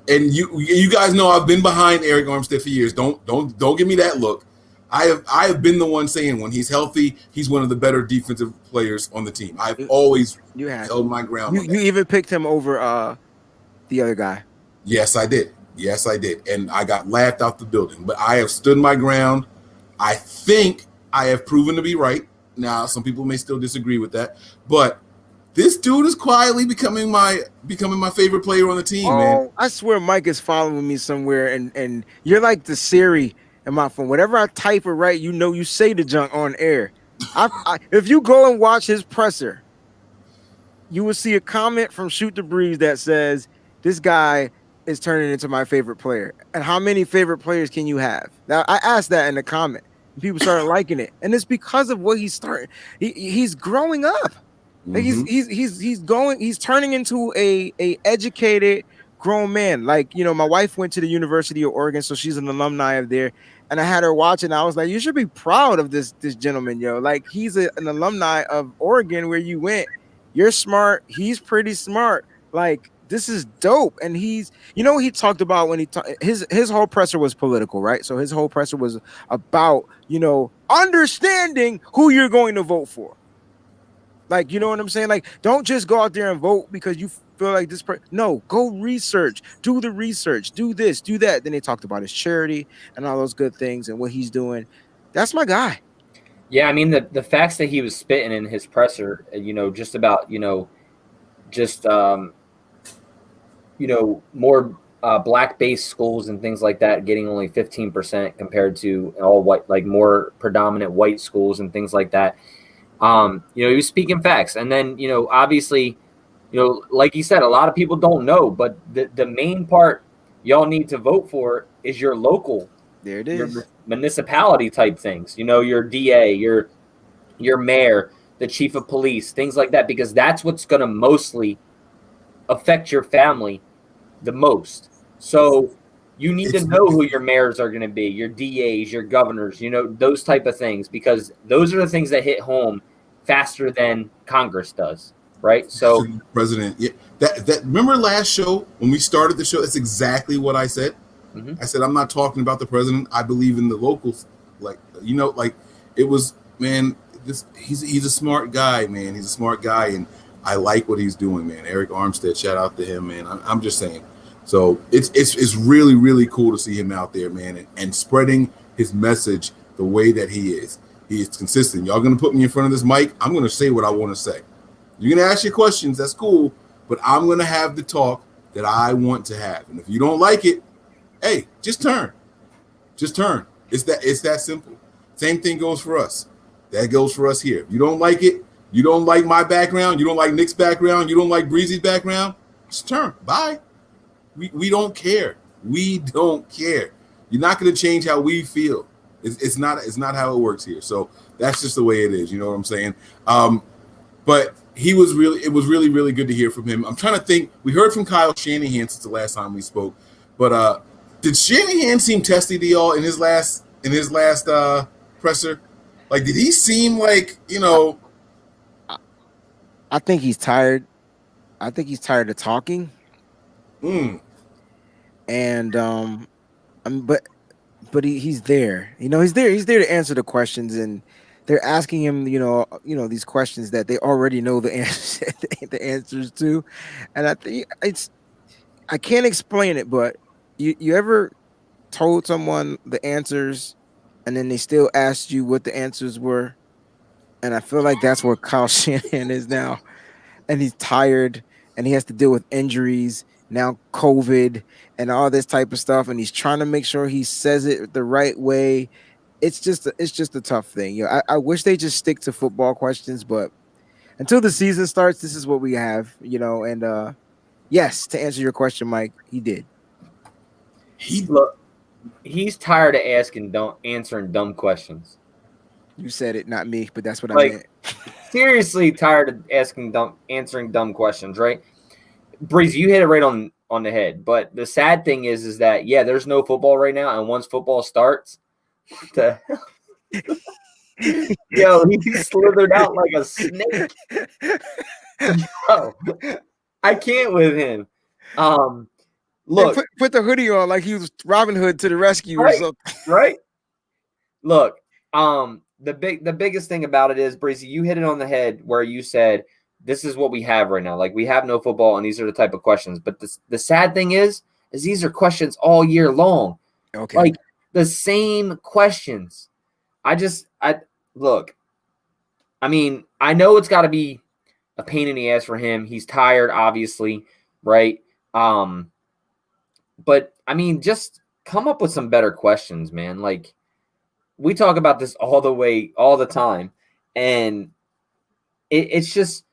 And you guys know I've been behind Eric Armstead for years. Don't give me that look. I have been the one saying when he's healthy, he's one of the better defensive players on the team. I've always held my ground. You even picked him over the other guy. Yes, I did. And I got laughed out the building. But I have stood my ground. I think I have proven to be right. Now, some people may still disagree with that, but this dude is quietly becoming my favorite player on the team, man. I swear Mike is following me somewhere, and you're like the Siri in my phone. Whatever I type or write, you say the junk on air. If you go and watch his presser, you will see a comment from Shoot the Breeze that says, this guy is turning into my favorite player. And how many favorite players can you have? Now, I asked that in the comment. And people started liking it. And it's because of what he's starting. He's growing up. Like he's turning into a educated grown man. Like, my wife went to the University of Oregon, so she's an alumni of there. And I had her watching. I was like, you should be proud of this gentleman, yo. Like, he's an alumni of Oregon where you went. You're smart. He's pretty smart. Like, this is dope. And he's, he talked about when his whole presser was political, right? So his whole presser was about, understanding who you're going to vote for. Like, you know what I'm saying? Like, don't just go out there and vote because you feel like this person. No, go research, do the research, do this, do that. Then they talked about his charity and all those good things and what he's doing. That's my guy. Yeah, I mean, the facts that he was spitting in his presser, just about, more black-based schools and things like that getting only 15% compared to all white, like more predominant white schools and things like that. He was speaking facts. And then, obviously, like you said, a lot of people don't know, but the main part y'all need to vote for is your local, There it your is. municipality type things. Your DA, your mayor, the chief of police, things like that, because that's what's going to mostly affect your family the most. So you need to It's know who your mayors are going to be, your DAs, your governors, those type of things, because those are the things that hit home faster than Congress does, right? So president. Yeah, that remember last show when we started the show? That's exactly what I said. I said I'm not talking about the president. I believe in the locals. Like it was, man. He's a smart guy, man. He's a smart guy, and I like what he's doing, man. Eric Armstead, shout out to him, man. I'm just saying. So it's really, really cool to see him out there, man, and spreading his message the way that he is. He is consistent. Y'all gonna put me in front of this mic? I'm gonna say what I want to say. You're gonna ask your questions. That's cool, but I'm gonna have the talk that I want to have. And if you don't like it, hey, just turn. Just turn. It's that simple. Same thing goes for us. That goes for us here. If you don't like it, you don't like my background, you don't like Nick's background, you don't like Breezy's background, just turn. Bye. We don't care. We don't care. You're not going to change how we feel. It's not how it works here. So that's just the way it is. You know what I'm saying? But it was really, really good to hear from him. I'm trying to think. We heard from Kyle Shanahan since the last time we spoke. But did Shanahan seem testy to y'all in his last presser? Like, did he seem like, I think he's tired. I think he's tired of talking. And but he's there. He's there. He's there to answer the questions, and they're asking him, these questions that they already know the answer, the answers to. And I think I can't explain it, but you ever told someone the answers, and then they still asked you what the answers were? And I feel like that's where Kyle Shanahan is now. And he's tired, and he has to deal with injuries, now COVID, and all this type of stuff. And he's trying to make sure he says it the right way. It's just a tough thing. I wish they just stick to football questions, but until the season starts, this is what we have. And yes, to answer your question, Mike, he did. He's tired of answering dumb questions. You said it, not me, but that's what I meant. Seriously tired of answering dumb questions, right? Breezy, you hit it right on the head. But the sad thing is that, yeah, there's no football right now, and once football starts, yo, he slithered out like a snake. Yo, I can't with him. Look, put the hoodie on like he was Robin Hood to the rescue, right, or something. Right? Look, the biggest thing about it is, Breezy, you hit it on the head where you said this is what we have right now. Like, we have no football, and these are the type of questions. But the sad thing is these are questions all year long. Okay. Like, the same questions. Look, I mean, I know it's got to be a pain in the ass for him. He's tired, obviously, right? But I mean, just come up with some better questions, man. Like, we talk about this all the time, and it's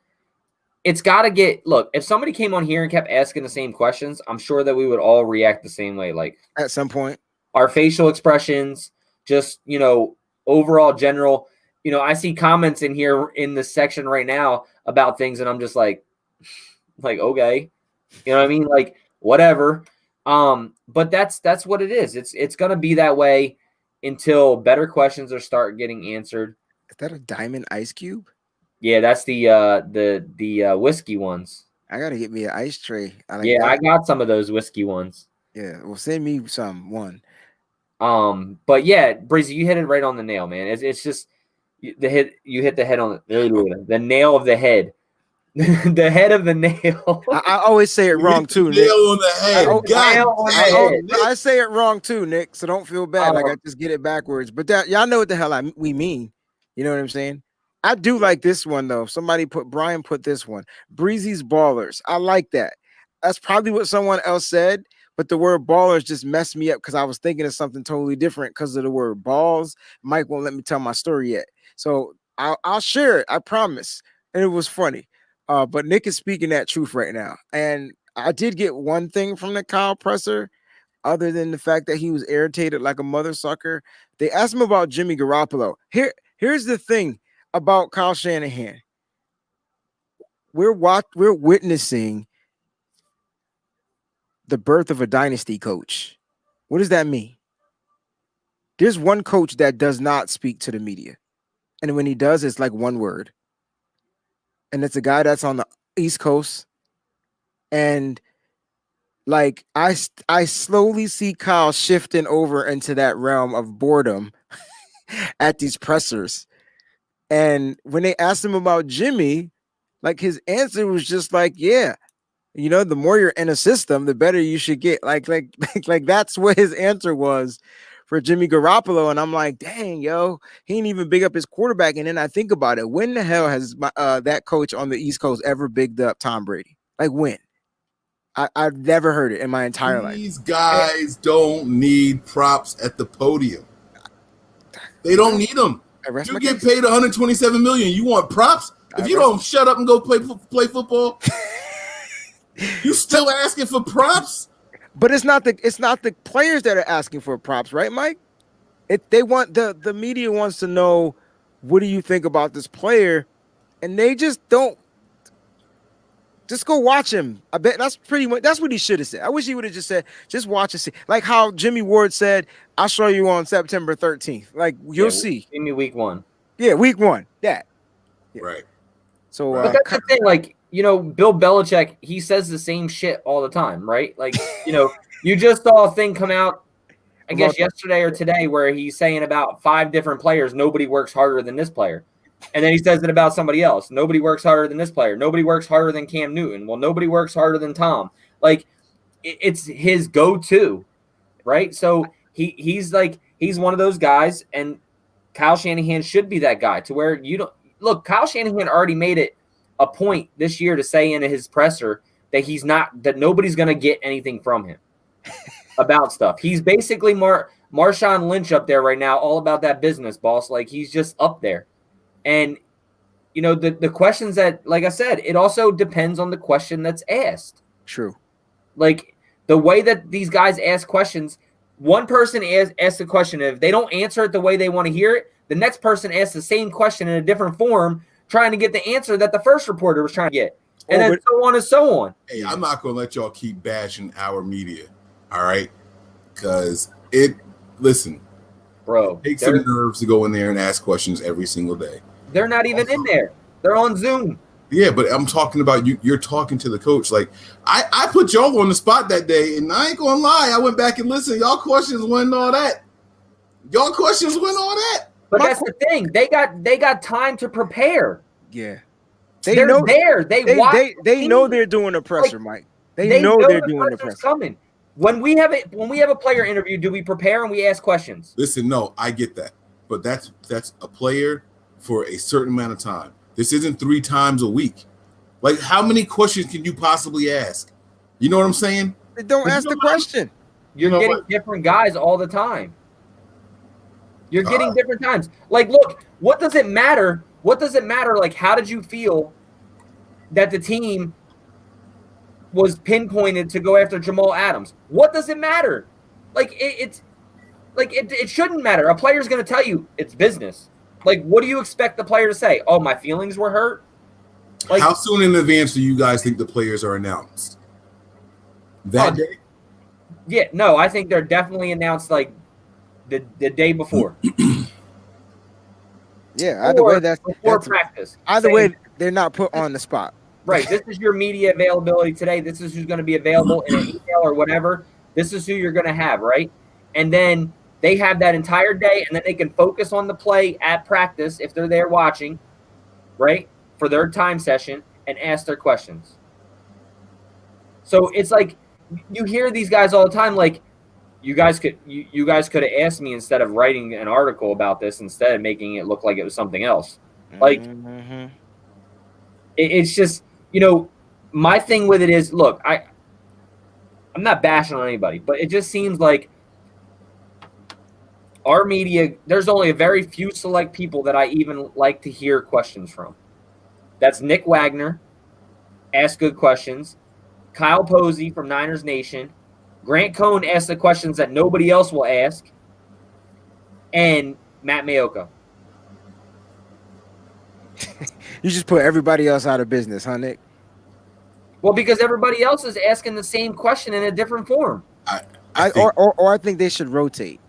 got to get. Look, if somebody came on here and kept asking the same questions, I'm sure that we would all react the same way. Like, at some point, our facial expressions, just overall general. I see comments in here in this section right now about things, and I'm just like okay, you know what I mean? Like, whatever. But that's what it is. It's gonna be that way until better questions are start getting answered. Is that a diamond ice cube? Yeah, that's the whiskey ones. I gotta get me an ice tray. I got some of those whiskey ones. Yeah, well, send me one. But yeah, Breezy, you hit it right on the nail, man. It's just you hit the head on the nail of the head. The head of the nail. I always say it wrong too, Nick. Nail on the head. I say it wrong too, Nick. So don't feel bad. Like I just get it backwards. But y'all know what the hell we mean. You know what I'm saying? I do like this one though. Brian put this one. Breezy's Ballers. I like that. That's probably what someone else said, but the word ballers just messed me up because I was thinking of something totally different because of the word balls. Mike won't let me tell my story yet. So I'll share it. I promise. And it was funny. But Nick is speaking that truth right now. And I did get one thing from the Kyle presser, other than the fact that he was irritated like a mother sucker. They asked him about Jimmy Garoppolo. Here's the thing about Kyle Shanahan. We're witnessing the birth of a dynasty coach. What does that mean? There's one coach that does not speak to the media. And when he does, it's like one word. And it's a guy that's on the East Coast. And like I slowly see Kyle shifting over into that realm of boredom at these pressers. And when they asked him about Jimmy, like his answer was just like, yeah, you know, the more you're in a system, the better you should get. Like that's what his answer was for Jimmy Garoppolo. And I'm like, dang, yo, he didn't even big up his quarterback. And then I think about it. When the hell has that coach on the East Coast ever bigged up Tom Brady? Like when? I've never heard it in my entire life. These guys don't need props at the podium. They don't need them. You get paid $127 million. You want props? If you don't shut up and go play football, you still asking for props? But it's not the players that are asking for props, right, Mike? They want the media wants to know, what do you think about this player? And they just don't. Just go watch him. I bet that's what he should have said. I wish he would have just said, just watch and see. Like how Jimmy Ward said, I'll show you on September 13th. Like you'll see. Give me week 1. Yeah, week 1. That. Yeah. Right. So but that's the thing, like, you know, Bill Belichick, he says the same shit all the time, right? Like, you know, you just saw a thing come out, I guess yesterday or today, where he's saying about 5 different players, nobody works harder than this player. And then he says it about somebody else. Nobody works harder than this player. Nobody works harder than Cam Newton. Well, nobody works harder than Tom. Like, it's his go-to, right? So he's one of those guys, and Kyle Shanahan should be that guy to where you don't – look, Kyle Shanahan already made it a point this year to say in his presser that nobody's going to get anything from him about stuff. He's basically Marshawn Lynch up there right now, all about that business, boss. Like, he's just up there. And, you know, the questions that, like I said, it also depends on the question that's asked. True. Like, the way that these guys ask questions, one person asks a question. If they don't answer it the way they want to hear it, the next person asks the same question in a different form, trying to get the answer that the first reporter was trying to get. And then so on and so on. Hey, I'm not going to let y'all keep bashing our media, all right? Because listen, bro, it takes some nerves to go in there and ask questions every single day. They're not even in there. They're on Zoom. Yeah, but I'm talking about you. You're talking to the coach. Like, I put y'all on the spot that day, and I ain't going to lie. I went back and listened. Y'all questions wasn't all that. But that's the thing. They got time to prepare. Yeah. They're there. They know they're doing a presser, Mike. They know they're doing the presser. Coming. When we have a player interview, do we prepare and we ask questions? Listen, no, I get that. But that's a player for a certain amount of time. This isn't 3 times a week. Like, how many questions can you possibly ask? You know what I'm saying? Don't ask the question. You're getting different guys all the time. You're getting different times. Like, look, what does it matter? What does it matter? Like, how did you feel that the team was pinpointed to go after Jamal Adams? What does it matter? Like, it shouldn't matter. A player's going to tell you it's business. Like, what do you expect the player to say? Oh, my feelings were hurt? Like, how soon in advance do you guys think the players are announced? That day? Yeah, no, I think they're definitely announced, like, the day before. Yeah, either way, that's practice. Either way, they're not put on the spot. Right. This is your media availability today. This is who's going to be available in an email or whatever. This is who you're going to have, right? And then they have that entire day, and then they can focus on the play at practice if they're there watching, right, for their time session and ask their questions. So it's like you hear these guys all the time, like, you guys could have asked me instead of writing an article about this, instead of making it look like it was something else. Like, it's just, you know, my thing with it is, look, I'm not bashing on anybody, but it just seems like our media, there's only a very few select people that I even like to hear questions from. That's Nick Wagner, asked good questions. Kyle Posey from Niners Nation. Grant Cohn asked the questions that nobody else will ask. And Matt Mayoka. You just put everybody else out of business, huh, Nick? Well, because everybody else is asking the same question in a different form. I think, Or I think they should rotate.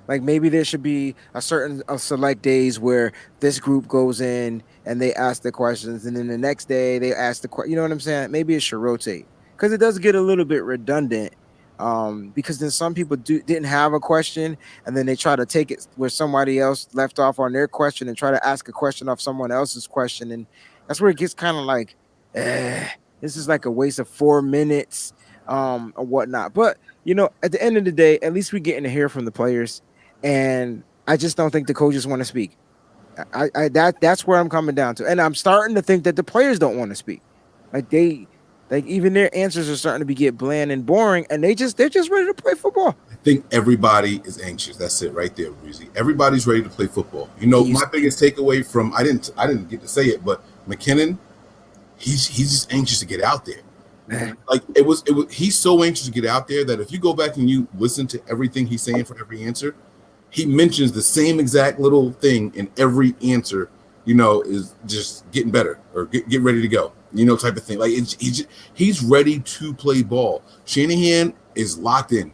Like maybe there should be a certain select days where this group goes in and they ask the questions, and then the next day they ask the question. You know what I'm saying? Maybe it should rotate because it does get a little bit redundant. Because then some people didn't have a question, and then they try to take it where somebody else left off on their question and try to ask a question off someone else's question, and that's where it gets kind of like, this is like a waste of 4 minutes, or whatnot. But at the end of the day, at least we're getting to hear from the players. And I just don't think the coaches want to speak. That's where I'm coming down to. And I'm starting to think that the players don't want to speak. Like even their answers are starting to get bland and boring, and they're just ready to play football. I think everybody is anxious. That's it right there, Breezy. Everybody's ready to play football. My biggest takeaway from I didn't get to say it, but McKinnon, he's just anxious to get out there. Like it was he's so anxious to get out there that if you go back and you listen to everything he's saying for every answer, he mentions the same exact little thing in every answer, is just getting better or get ready to go, type of thing. Like he's ready to play ball. Shanahan is locked in.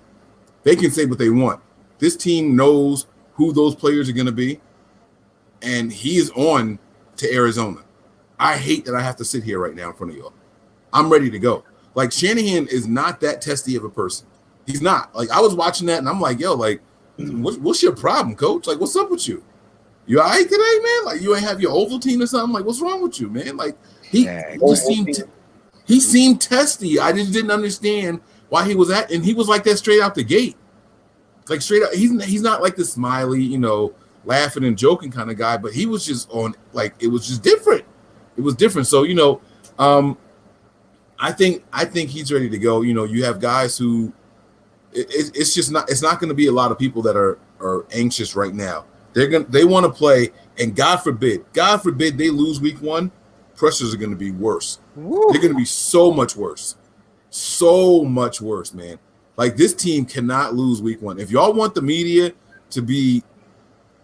They can say what they want. This team knows who those players are going to be, and he is on to Arizona. I hate that I have to sit here right now in front of y'all. I'm ready to go. Like Shanahan is not that testy of a person. He's not. Like I was watching that and I'm like, yo, like, what's your problem, coach? Like, what's up with you? You all right today, man? Like, you ain't have your Ovaltine or something? Like, what's wrong with you, man? Like, he seemed testy. I just didn't understand why he was and he was like that straight out the gate. Like, straight out, he's not like the smiley, laughing and joking kind of guy, but he was just on, like, it was just different. It was different. So, I think he's ready to go. You have guys who, it's not going to be a lot of people that are anxious right now. They want to play, and God forbid they lose week 1, pressures are going to be worse. Woo. They're going to be so much worse, man. Like this team cannot lose week 1. If y'all want the media to be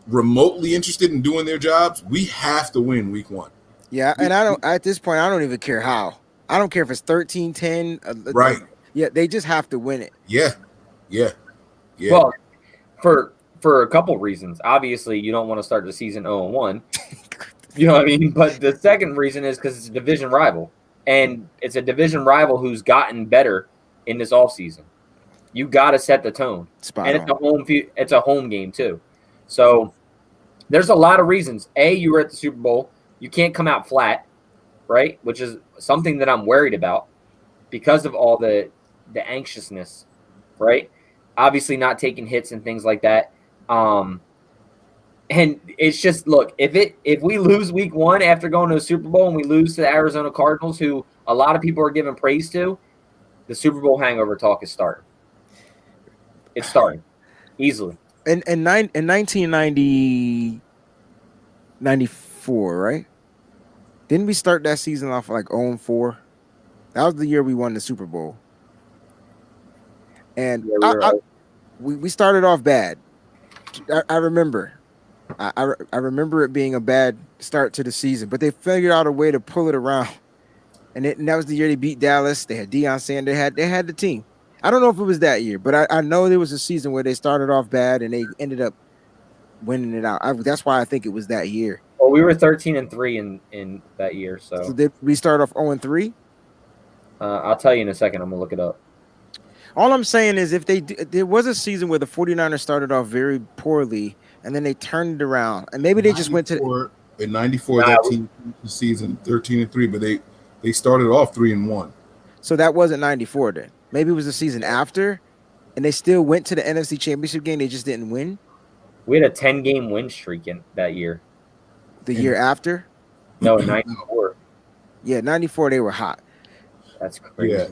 remotely interested in doing their jobs, we have to win week 1. Yeah, and at this point I don't even care how. I don't care if it's 13-10. Right. Yeah, they just have to win it. Yeah. Well, for a couple reasons. Obviously, you don't want to start the season 0-1. You know what I mean? But the second reason is because it's a division rival. And it's a division rival who's gotten better in this offseason. You got to set the tone. It's a home game, too. So there's a lot of reasons. A, you were at the Super Bowl. You can't come out flat, right? Which is something that I'm worried about because of all the anxiousness, right? Obviously not taking hits and things like that. And it's just, look, if we lose week 1 after going to a Super Bowl and we lose to the Arizona Cardinals, who a lot of people are giving praise to, the Super Bowl hangover talk is starting. It's starting easily. In 1990, 94, right? Didn't we start that season off like 0-4? That was the year we won the Super Bowl. And we started off bad. I remember. I remember it being a bad start to the season, but they figured out a way to pull it around. And that was the year they beat Dallas. They had Deion Sanders. They had the team. I don't know if it was that year, but I know there was a season where they started off bad and they ended up winning it out. That's why I think it was that year. Well, we were 13-3 in that year. So did we start off 0-3? I'll tell you in a second. I'm gonna look it up. All I'm saying is there was a season where the 49ers started off very poorly and then they turned it around. And maybe they just went to in 94 that team season 13-3, but they started off 3-1. So that wasn't 94 then. Maybe it was the season after and they still went to the NFC Championship game, they just didn't win. We had a 10-game win streak in that year. The year after? No, 94. Yeah, 94 they were hot. That's crazy. Yeah.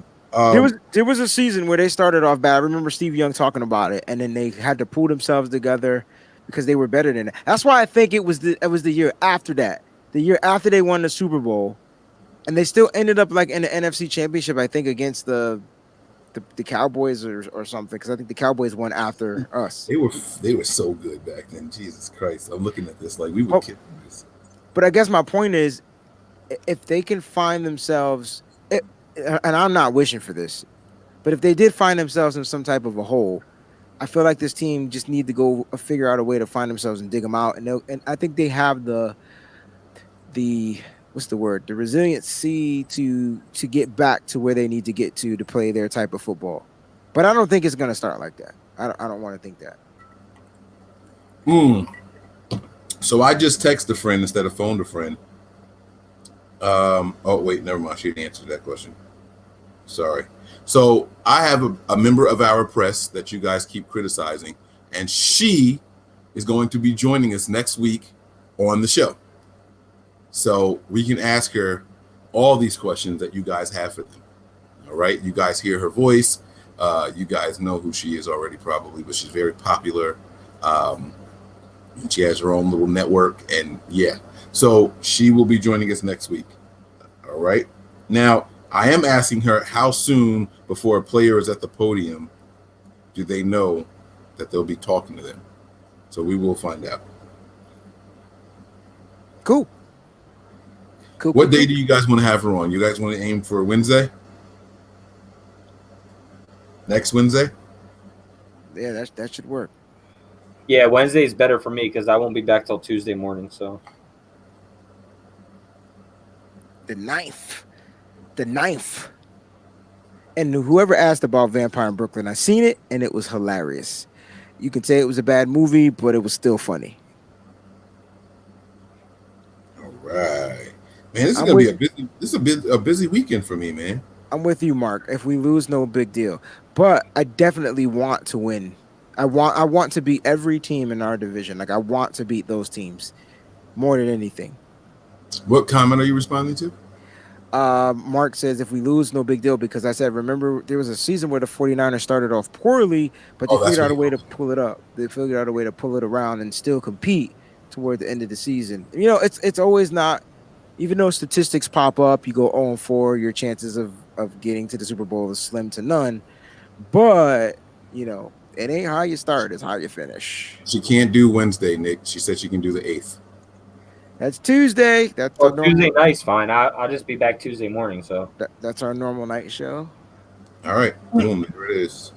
There was a season where they started off bad. I remember Steve Young talking about it, and then they had to pull themselves together because they were better than that. That's why I think it was the year after that. The year after they won the Super Bowl, And they still ended up like in the NFC Championship, I think, against the Cowboys or something, because I think the Cowboys won after us. They were so good back then. Jesus Christ. I'm looking at this like we would kill this. But I guess my point is, if they can find themselves, and I'm not wishing for this, but if they did find themselves in some type of a hole, I feel like this team just need to go figure out a way to find themselves and dig them out. And I think they have the what's the word? The resiliency to get back to where they need to get to play their type of football. But I don't think it's going to start like that. I don't want to think that. So I just text a friend instead of phoned a friend. Oh wait, never mind. She didn't answer that question. Sorry. So I have a member of our press that you guys keep criticizing, and she is going to be joining us next week on the show. So we can ask her all these questions that you guys have for them. All right. You guys hear her voice. You guys know who she is already probably, but she's very popular. And she has her own little network. And yeah, so she will be joining us next week. All right. Now, I am asking her how soon before a player is at the podium do they know that they'll be talking to them. So we will find out. Cool. What day do you guys want to have her on? You guys want to aim for Wednesday? Next Wednesday? Yeah, that should work. Yeah, Wednesday is better for me because I won't be back till Tuesday morning. So the 9th. And whoever asked about Vampire in Brooklyn, I seen it and it was hilarious. You can say it was a bad movie, but it was still funny. All right. Man, this is gonna be a busy weekend for me, man. I'm with you, Mark. If we lose, no big deal. But I definitely want to win. I want to beat every team in our division. Like I want to beat those teams more than anything. What comment are you responding to? Mark says if we lose, no big deal, because I said, remember, there was a season where the 49ers started off poorly, but they figured out a way to pull it up. They figured out a way to pull it around and still compete toward the end of the season. You know, it's always not, even though statistics pop up, you go 0-4, your chances of getting to the Super Bowl is slim to none. But, you know, it ain't how you start, it's how you finish. She can't do Wednesday, Nick. She said she can do the 8th. That's Tuesday. That's Tuesday night's fine. I'll just be back Tuesday morning. So that's our normal night show. All right, boom, there it is.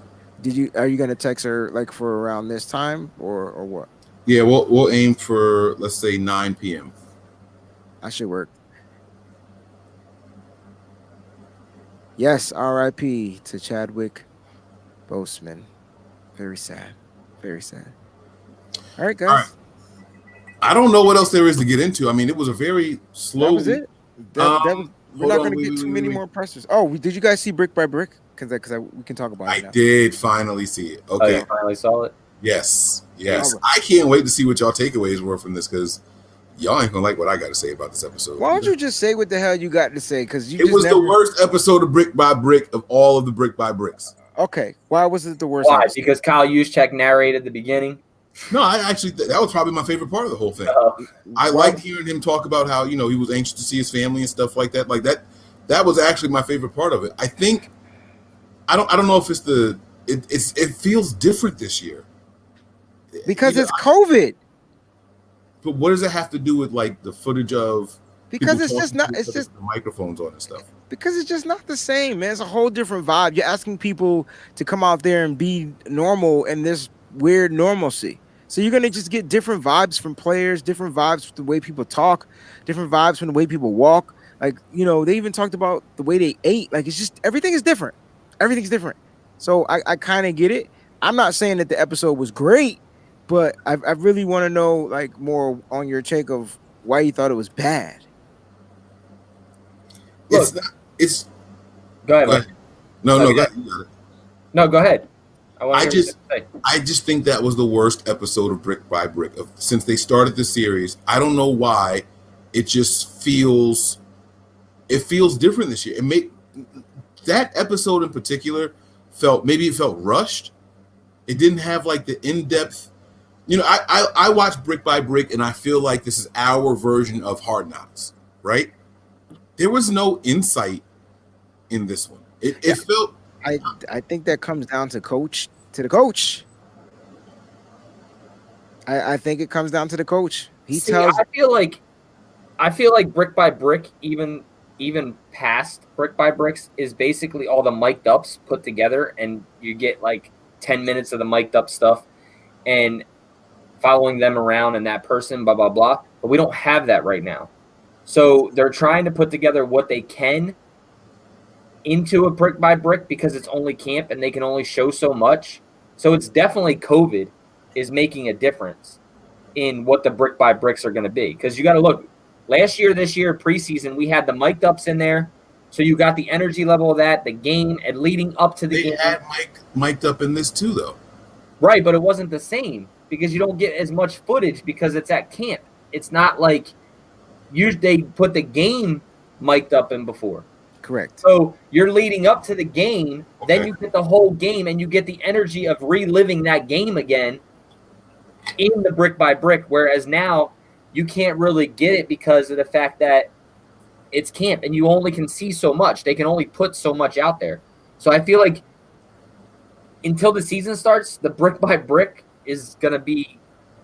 Are you gonna text her like for around this time or what? Yeah, we'll aim for, let's say, 9 p.m. I should work. Yes, R.I.P. to Chadwick Boseman. Very sad. Very sad. All right, guys. All right. I don't know what else there is to get into. I mean, it was a very slow. That was it. We're not going to get too many more pressers. Oh, did you guys see Brick by Brick? Because we can talk about it now. I did finally see it. Okay. Oh, you finally saw it? Yes. Right. I can't wait to see what y'all takeaways were from this, because y'all ain't going to like what I got to say about this episode. Why don't you just say what the hell you got to say? Because it was the worst episode of Brick by Brick of all of the Brick by Bricks. Okay. Why was it the worst? Why? Episode? Because Kyle Juszczyk narrated the beginning? No, I actually that was probably my favorite part of the whole thing. I liked hearing him talk about how, he was anxious to see his family and stuff like that. Like that was actually my favorite part of it. I think I don't know if it feels different this year. Because it's COVID. But what does it have to do with like the footage of? Because it's just not. It's just the microphones on and stuff. Because it's just not the same, man. It's a whole different vibe. You're asking people to come out there and be normal in this weird normalcy. So you're gonna just get different vibes from players, different vibes from the way people talk, different vibes from the way people walk. Like, they even talked about the way they ate. Like, it's just everything is different. Everything's different. So I kind of get it. I'm not saying that the episode was great, but I really want to know like more on your take of why you thought it was bad. Look, go ahead. No, go ahead. No, go ahead. I just think that was the worst episode of Brick by Brick since they started the series. I don't know why. It just feels different this year. That episode in particular felt rushed. It didn't have like the in-depth. I watch Brick by Brick and I feel like this is our version of Hard Knocks, right? there was no insight in this one. It felt. I think that comes down to the coach. I think it comes down to the coach. He tells. I feel like brick by brick, even past brick by bricks, is basically all the mic'd ups put together, and you get like 10 minutes of the mic'd up stuff and following them around and that person, blah, blah, blah. But we don't have that right now. So they're trying to put together what they can into a brick by brick because it's only camp and they can only show so much. So it's definitely COVID is making a difference in what the brick by bricks are going to be. Because you got to look, last year, this year, preseason, we had the mic'd ups in there. So you got the energy level of that, the game, and leading up to the game. They had mic'd up in this too, though. Right, but it wasn't the same because you don't get as much footage because it's at camp. It's not like they put the game mic'd up in before. Correct. So you're leading up to the game, then you get the whole game, and you get the energy of reliving that game again in the brick by brick, whereas now you can't really get it because of the fact that it's camp, and you only can see so much. They can only put so much out there. So I feel like until the season starts, the brick by brick is going to be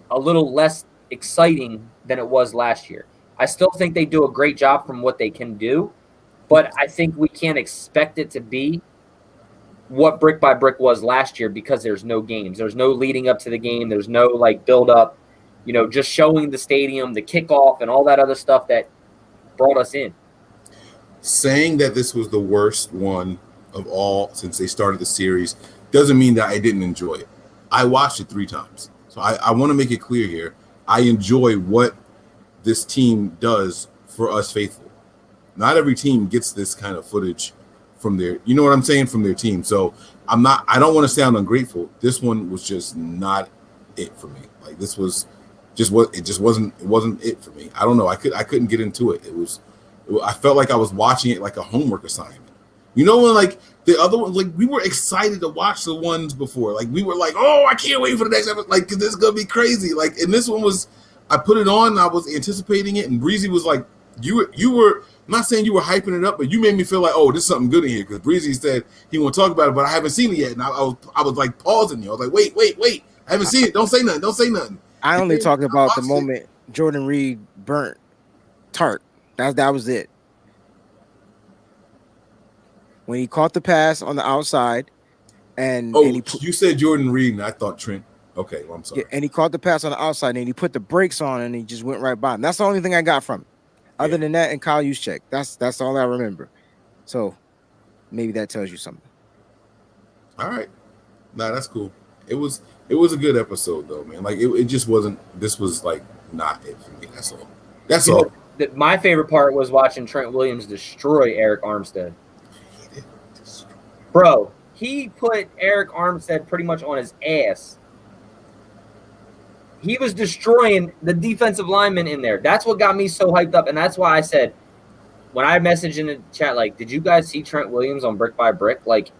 a little less exciting than it was last year. I still think they do a great job from what they can do, but I think we can't expect it to be what brick by brick was last year because there's no games. There's no leading up to the game. There's no like build up, just showing the stadium, the kickoff, and all that other stuff that brought us in. Saying that this was the worst one of all since they started the series doesn't mean that I didn't enjoy it. I watched it 3 times. So I want to make it clear here. I enjoy what this team does for us faithful. Not every team gets this kind of footage from their, you know what I'm saying, from their team. So I don't want to sound ungrateful. This one was just not it for me. Like this was just what it wasn't it for me. I don't know. I couldn't get into it. I felt like I was watching it like a homework assignment. When like the other ones, like we were excited to watch the ones before. Like we were like, oh, I can't wait for the next episode. Like this is gonna be crazy. Like, and this one was, I put it on, I was anticipating it, and Breezy was like, you were I'm not saying you were hyping it up, but you made me feel like, oh, there's something good in here because Breezy said he want to talk about it, but I haven't seen it yet, and I was like pausing you. I was like, wait, I haven't seen it. Don't say nothing. I only talked about the moment Jordan Reed burnt Tart. That was it. When he caught the pass on the outside, and you said Jordan Reed, and I thought Trent. Okay, well, I'm sorry. Yeah, and he caught the pass on the outside, and he put the brakes on, and he just went right by him. That's the only thing I got from it. Other than that, and Kyle Juszczyk, that's all I remember. So maybe that tells you something. All right, that's cool. It was a good episode though, man. Like it just wasn't. This was like not it for me. That's all. My favorite part was watching Trent Williams destroy Eric Armstead. Bro, he put Eric Armstead pretty much on his ass. He was destroying the defensive linemen in there. That's what got me so hyped up, and that's why I said, when I messaged in the chat, like, did you guys see Trent Williams on Brick by Brick? Like,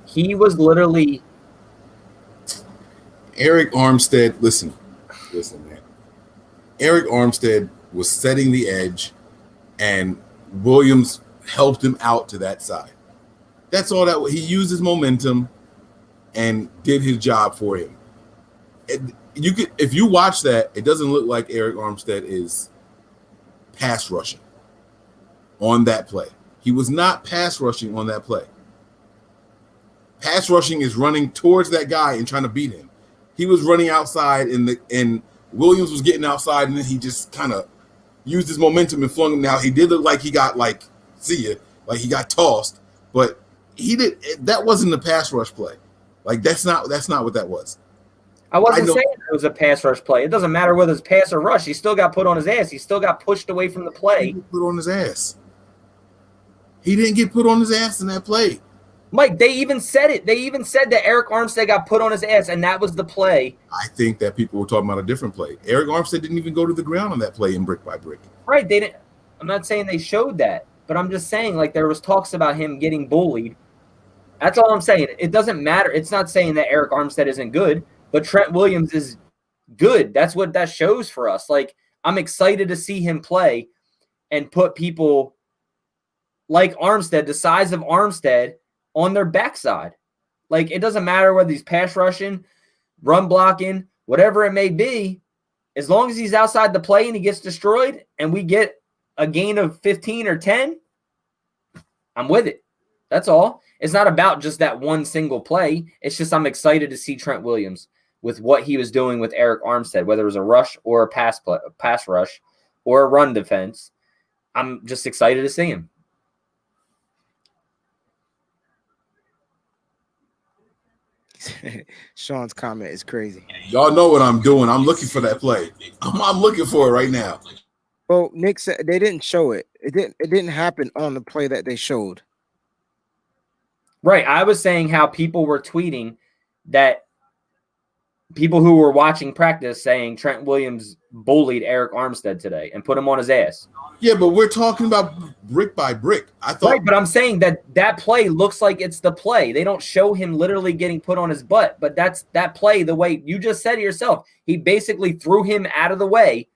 he was literally... Eric Armstead, listen, man. Eric Armstead was setting the edge, and Williams helped him out to that side. That's all that he used his momentum and did his job for him. If you watch that, it doesn't look like Eric Armstead is pass rushing on that play. He was not pass rushing on that play. Pass rushing is running towards that guy and trying to beat him. He was running outside, and Williams was getting outside, and then he just kind of used his momentum and flung him. Now he did look like he got like he got tossed, but that wasn't the pass rush play. Like that's not what that was. I wasn't saying it was a pass rush play. It doesn't matter whether it's pass or rush. He still got put on his ass. He still got pushed away from the play. He didn't put on his ass. He didn't get put on his ass in that play. Mike, they even said it. They even said that Eric Armstead got put on his ass, and that was the play. I think that people were talking about a different play. Eric Armstead didn't even go to the ground on that play in Brick by Brick. Right. They didn't. I'm not saying they showed that, but I'm just saying like there was talks about him getting bullied. That's all I'm saying. It doesn't matter. It's not saying that Eric Armstead isn't good, but Trent Williams is good. That's what that shows for us. Like, I'm excited to see him play and put people like Armstead, the size of Armstead, on their backside. Like, it doesn't matter whether he's pass rushing, run blocking, whatever it may be. As long as he's outside the play and he gets destroyed and we get a gain of 15 or 10, I'm with it. That's all. It's not about just that one single play. It's just I'm excited to see Trent Williams with what he was doing with Eric Armstead, whether it was a rush or a pass rush or a run defense. I'm just excited to see him. Sean's comment is crazy. Y'all know what I'm doing. I'm looking for that play. I'm looking for it right now. Well, Nick said they didn't show it. It didn't happen on the play that they showed. Right. I was saying how people were tweeting that people who were watching practice saying Trent Williams bullied Eric Armstead today and put him on his ass. Yeah, but we're talking about brick by brick. I thought, right, but I'm saying that play looks like it's the play. They don't show him literally getting put on his butt, but that's that play. The way you just said it yourself, he basically threw him out of the way.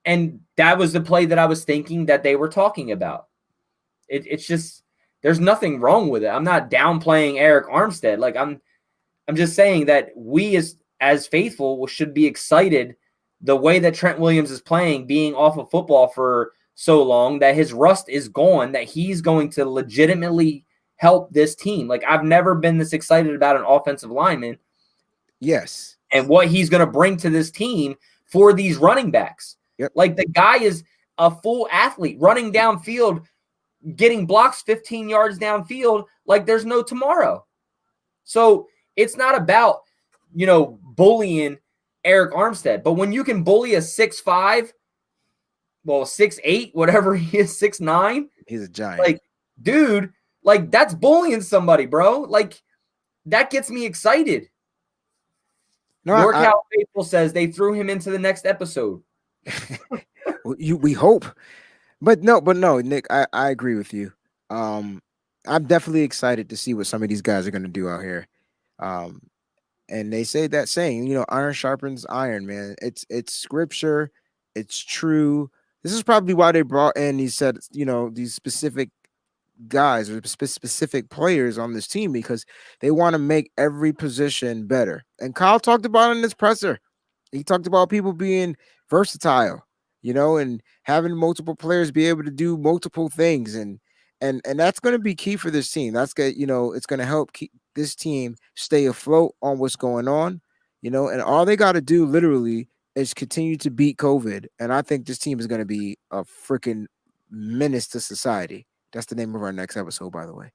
And that was the play that I was thinking that they were talking about. It's just, there's nothing wrong with it. I'm not downplaying Eric Armstead. Like, I'm just saying that we as faithful should be excited the way that Trent Williams is playing, being off of football for so long, that his rust is gone, that he's going to legitimately help this team. Like, I've never been this excited about an offensive lineman. Yes. And what he's going to bring to this team for these running backs. Yep. Like, the guy is a full athlete running downfield, getting blocks 15 yards downfield like there's no tomorrow. So it's not about, bullying Eric Armstead. But when you can bully a 6'5", 6'8", whatever he is, 6'9", he's a giant. Like, dude, like, that's bullying somebody, bro. Like, that gets me excited. No, NorCal Faithful says they threw him into the next episode. We hope. But no, Nick, I agree with you. I'm definitely excited to see what some of these guys are going to do out here. And they say that saying, iron sharpens iron, man. It's scripture. It's true. This is probably why they brought in these specific guys or specific players on this team, because they want to make every position better. And Kyle talked about it in his presser. He talked about people being versatile, and having multiple players be able to do multiple things. And that's going to be key for this team. That's good. It's going to help keep this team stay afloat on what's going on, and all they got to do literally is continue to beat COVID. And I think this team is going to be a freaking menace to society. That's the name of our next episode, by the way.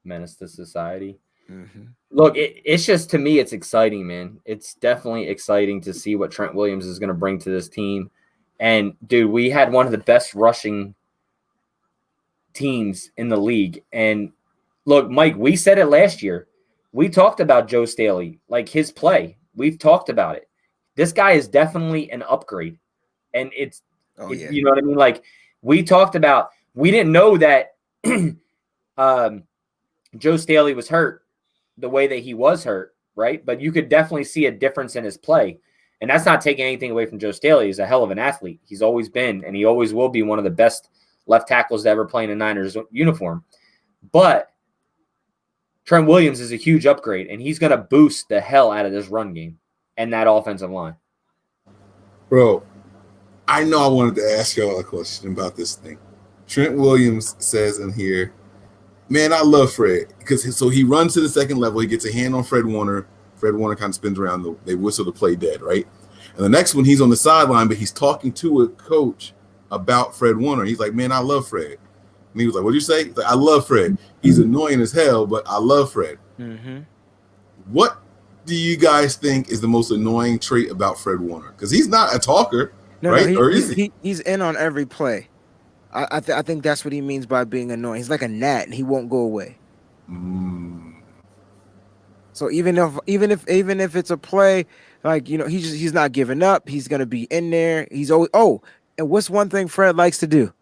Menace to society. Mm-hmm. Look, it's just, to me, it's exciting, man. It's definitely exciting to see what Trent Williams is going to bring to this team. And, dude, we had one of the best rushing teams in the league. And, look, Mike, we said it last year. We talked about Joe Staley, like his play. We've talked about it. This guy is definitely an upgrade. And you know what I mean? Like, we talked about, we didn't know that Joe Staley was hurt the way that he was hurt, right? But you could definitely see a difference in his play. And that's not taking anything away from Joe Staley. He's a hell of an athlete. He's always been, and he always will be, one of the best left tackles to ever play in a Niners uniform. But Trent Williams is a huge upgrade, and he's going to boost the hell out of this run game and that offensive line. Bro, I know I wanted to ask y'all a question about this thing. Trent Williams says in here, man, I love Fred, because he runs to the second level. He gets a hand on Fred Warner. Fred Warner kind of spins around. They whistle the play dead, right? And the next one, he's on the sideline, but he's talking to a coach about Fred Warner. He's like, man, I love Fred. And he was like, what did you say? He's like, I love Fred. He's annoying as hell, but I love Fred. Mm-hmm. What do you guys think is the most annoying trait about Fred Warner? Because he's not a talker, right? Or is he? He's in on every play. I think that's what he means by being annoying. He's like a gnat, and he won't go away. So even if it's a play, like, he's not giving up. He's gonna be in there. He's always and what's one thing Fred likes to do?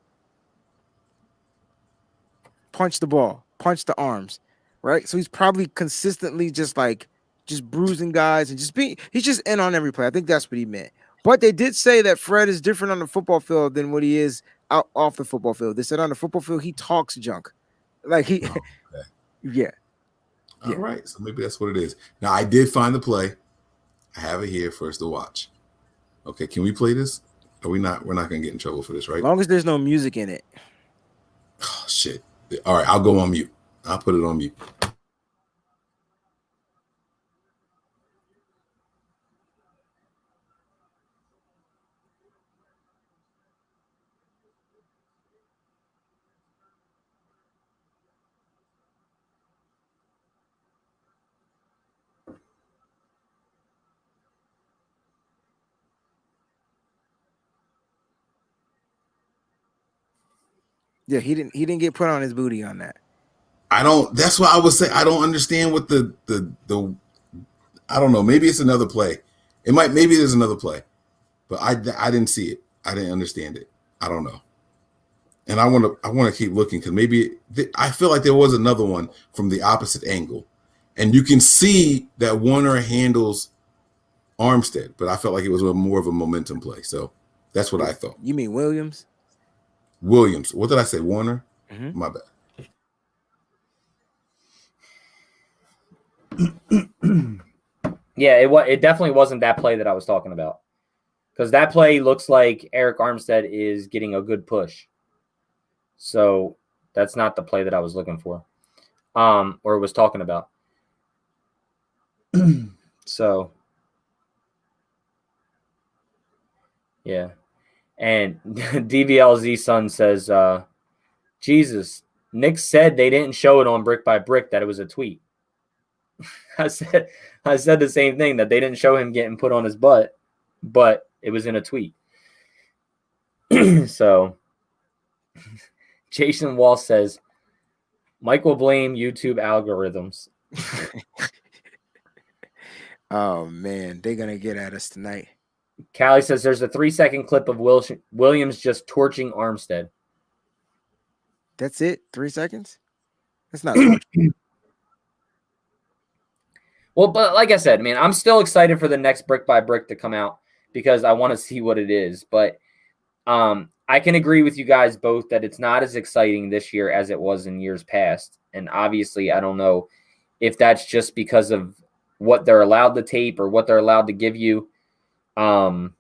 Punch the ball, punch the arms, right? So he's probably consistently just bruising guys and he's just in on every play. I think that's what he meant. But they did say that Fred is different on the football field than what he is out off the football field. They said on the football field he talks junk, like he, Oh, okay. yeah. All right, so maybe that's what it is. Now I did find the play. I have it here for us to watch. Okay, can we play this? Are we not? We're not gonna get in trouble for this, right? As long as there's no music in it. Oh, shit. All right, I'll go on mute. I'll put it on mute. Yeah, he didn't get put on his booty on that. I don't. That's what I was saying. I don't understand what the. I don't know. Maybe it's another play. It might. Maybe there's another play, but I didn't see it. I didn't understand it. I don't know. And I want to keep looking because maybe I feel like there was another one from the opposite angle, and you can see that Warner handles Armstead, but I felt like it was more of a momentum play. So that's what I thought. You mean Williams? Williams. What did I say? Warner? Mm-hmm. My bad. Yeah, it definitely wasn't that play that I was talking about, because that play looks like Eric Armstead is getting a good push. So that's not the play that I was looking for, or was talking about. So yeah, and DVLZ son says, Jesus, Nick said they didn't show it on Brick by Brick, that it was a tweet. I said the same thing, that they didn't show him getting put on his butt, but it was in a tweet. So Jason Wall says, Mike will blame YouTube algorithms. Oh man, they're gonna get at us tonight. Callie says there's a 3-second clip of Williams just torching Armstead. That's it? 3 seconds? That's not. Well, but like I said, man, I'm still excited for the next Brick by Brick to come out because I want to see what it is. But I can agree with you guys both that it's not as exciting this year as it was in years past. And obviously, I don't know if that's just because of what they're allowed to tape or what they're allowed to give you. What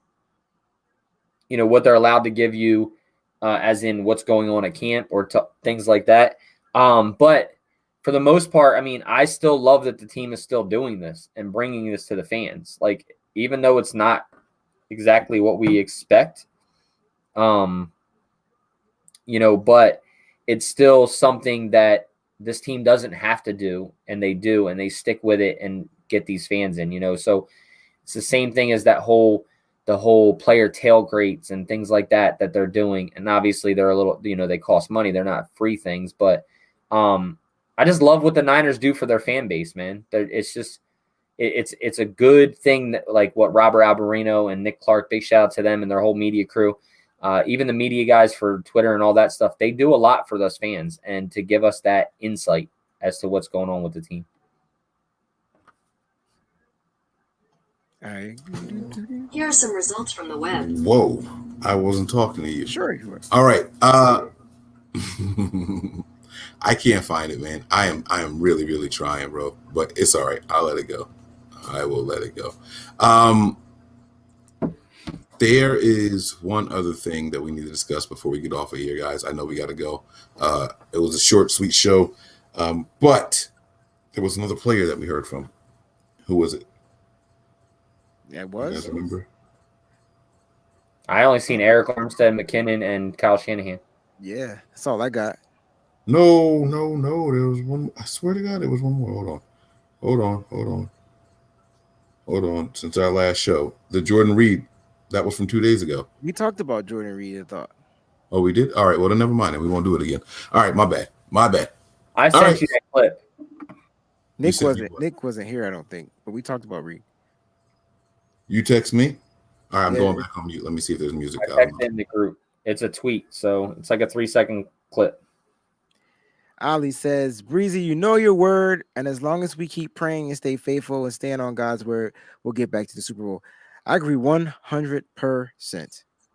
they're allowed to give you as in what's going on at camp or things like that. But for the most part, I mean, I still love that the team is still doing this and bringing this to the fans. Like, even though it's not exactly what we expect, but it's still something that this team doesn't have to do, and they do, and they stick with it and get these fans in, So it's the same thing as the whole player tailgates and things like that they're doing. And obviously they're a little, they cost money. They're not free things, but I just love what the Niners do for their fan base, man. It's just, it's a good thing that, like what Robert Alberino and Nick Clark, big shout out to them and their whole media crew. Even the media guys for Twitter and all that stuff, they do a lot for those fans and to give us that insight as to what's going on with the team. Here are some results from the web. Whoa, I wasn't talking to you. Sure you were. All right. I can't find it, man. I am really, really trying, bro. But it's all right. I'll let it go. I will let it go. There is one other thing that we need to discuss before we get off of here, guys. I know we got to go. It was a short, sweet show. But there was another player that we heard from. Who was it? That You was. guys remember? I only seen Eric Armstead, McKinnon, and Kyle Shanahan. Yeah, that's all I got. No. There was one. I swear to God, there was one more. Hold on. Since our last show, the Jordan Reed, that was from 2 days ago. We talked about Jordan Reed, I thought. Oh, we did? All right. Well, then never mind. We won't do it again. All right. My bad. I sent right. you that clip. Nick wasn't here, I don't think. But we talked about Reed. You text me? All right. I'm Yeah. going back on mute. Let me see if there's music. I texted in the group. It's a tweet, so it's like a 3-second clip. Ali says, Breezy, you know your word, and as long as we keep praying and stay faithful and stand on God's word, we'll get back to the Super Bowl. I agree 100%.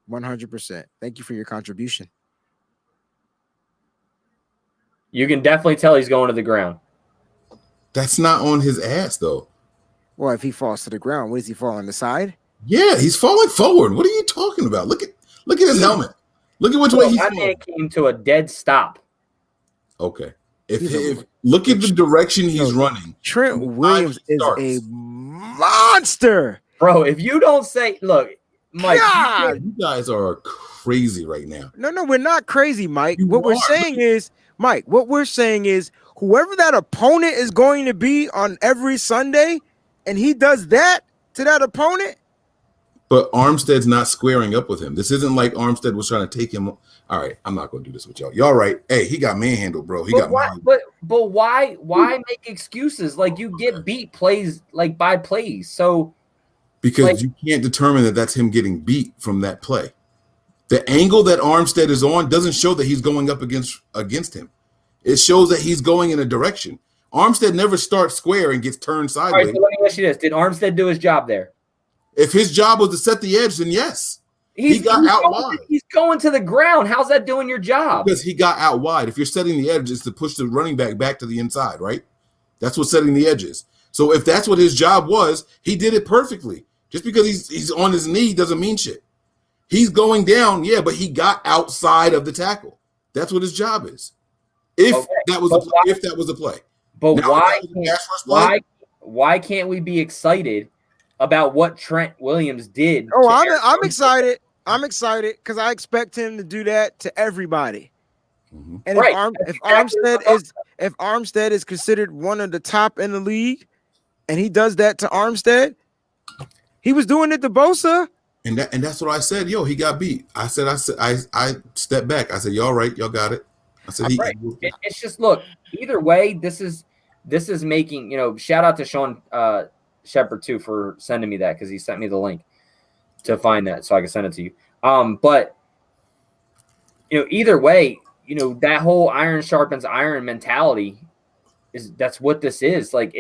100%. Thank you for your contribution. You can definitely tell he's going to the ground. That's not on his ass though. Well, if he falls to the ground, what does he fall on the side? Yeah, he's falling forward. What are you talking about? Look at his helmet. Look at which way he's That falling. man came to a dead stop. Okay. If look at the direction he's running. Trent from the time Williams he is starts. a monster. Bro, if you don't say, look, Mike, God. You guys are crazy right now. No, we're not crazy, Mike. You What we're are. saying is, Mike, what we're saying is whoever that opponent is going to be on every Sunday, and he does that to that opponent. But Armstead's not squaring up with him. This isn't like Armstead was trying to take him. All right, I'm not going to do this with y'all. Y'all right. Hey, he got manhandled, bro. He got manhandled. But why make excuses? Like, you get beat plays like by plays. So Because you can't determine that that's him getting beat from that play. The angle that Armstead is on doesn't show that he's going up against him. It shows that he's going in a direction. Armstead never starts square and gets turned all sideways. right, so let me ask you this. Did Armstead do his job there? If his job was to set the edge, then yes. He got out wide. He's going to the ground. How's that doing your job? Because he got out wide. If you're setting the edge, it's to push the running back to the inside, right? That's what setting the edge is. So if that's what his job was, he did it perfectly. Just because he's on his knee doesn't mean shit. He's going down, yeah, but he got outside of the tackle. That's what his job is. If that was a play. But Now, why can't we be excited about what Trent Williams did? Oh, I'm excited. I'm excited because I expect him to do that to everybody. Mm-hmm. And if Armstead is considered one of the top in the league, and he does that to Armstead, he was doing it to Bosa. And that's what I said. Yo, he got beat. I stepped back. I said, y'all right, y'all got it. I said it's just, look, either way, this is making, shout out to Sean Shepard too for sending me that, because he sent me the link to find that so I can send it to you. But either way, that whole iron sharpens iron mentality that's what this is. Like,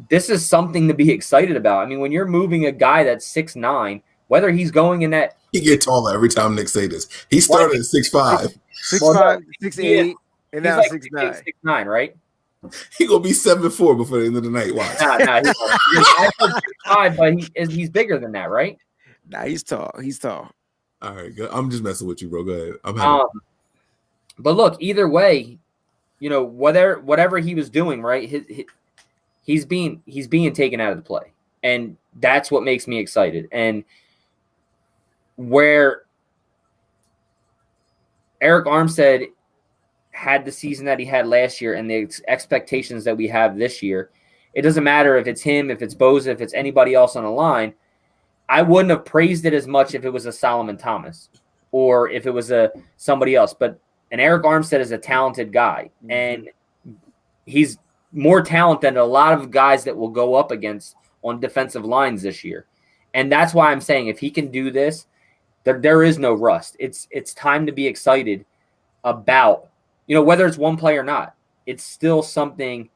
this is something to be excited about. I mean, when you're moving a guy that's 6'9", whether he's going in that, he get taller every time Nick say this. He started at 6'5". 6'5", 6'8", and now like 6'9". 6'9", right? He gonna be 7'4" before the end of the night. Watch. Nah, but he's bigger than that, right? Nah, he's tall. He's tall. All right, good. I'm just messing with you, bro. Go ahead. But look, either way, whatever he was doing, right? He's being taken out of the play, and that's what makes me excited. And where Eric Armstead had the season that he had last year and the expectations that we have this year, it doesn't matter if it's him, if it's Bosa, if it's anybody else on the line. I wouldn't have praised it as much if it was a Solomon Thomas or if it was somebody else. But an Eric Armstead is a talented guy, and he's more talent than a lot of guys that will go up against on defensive lines this year. And that's why I'm saying if he can do this, there is no rust. It's time to be excited about, whether it's one play or not. It's still something.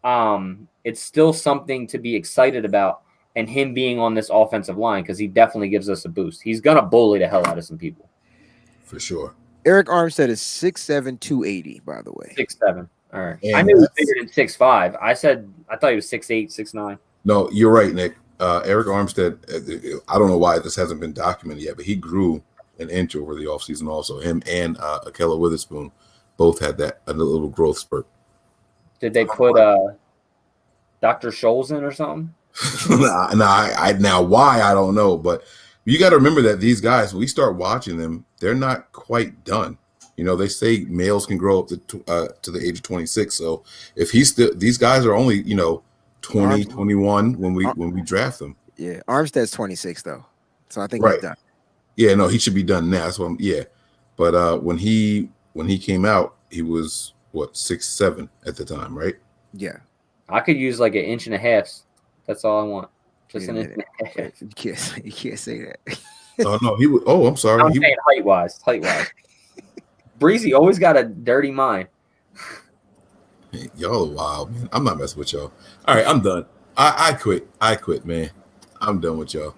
It's still something to be excited about, and him being on this offensive line, because he definitely gives us a boost. He's gonna bully the hell out of some people. For sure. Eric Armstead is 6'7", 280, by the way. 6'7". All right. And I knew he was bigger than 6'5". I thought he was 6'8", 6'9". No, you're right, Nick. Eric Armstead, I don't know why this hasn't been documented yet, but he grew an inch over the offseason also. Him and Akella Witherspoon both had a little growth spurt. Did they put Dr. Scholes in or something? Now why, I don't know. But you got to remember that these guys, we start watching them, they're not quite done. They say males can grow up to the age of 26. So if these guys are only, 20, 21 when we draft them. Yeah, Armstead's 26 though, so I think right. He's done. Yeah, no, he should be done now. That's what But when he came out, he was 6'7" at the time, right? Yeah, I could use like 1.5 inches. That's all I want. Just an inch and a half. You can't say that. Oh no, he was. Oh, I'm sorry. I'm saying height wise. Breezy always got a dirty mind. Hey, y'all are wild, man. I'm not messing with y'all. All right, I'm done. I quit, man. I'm done with y'all.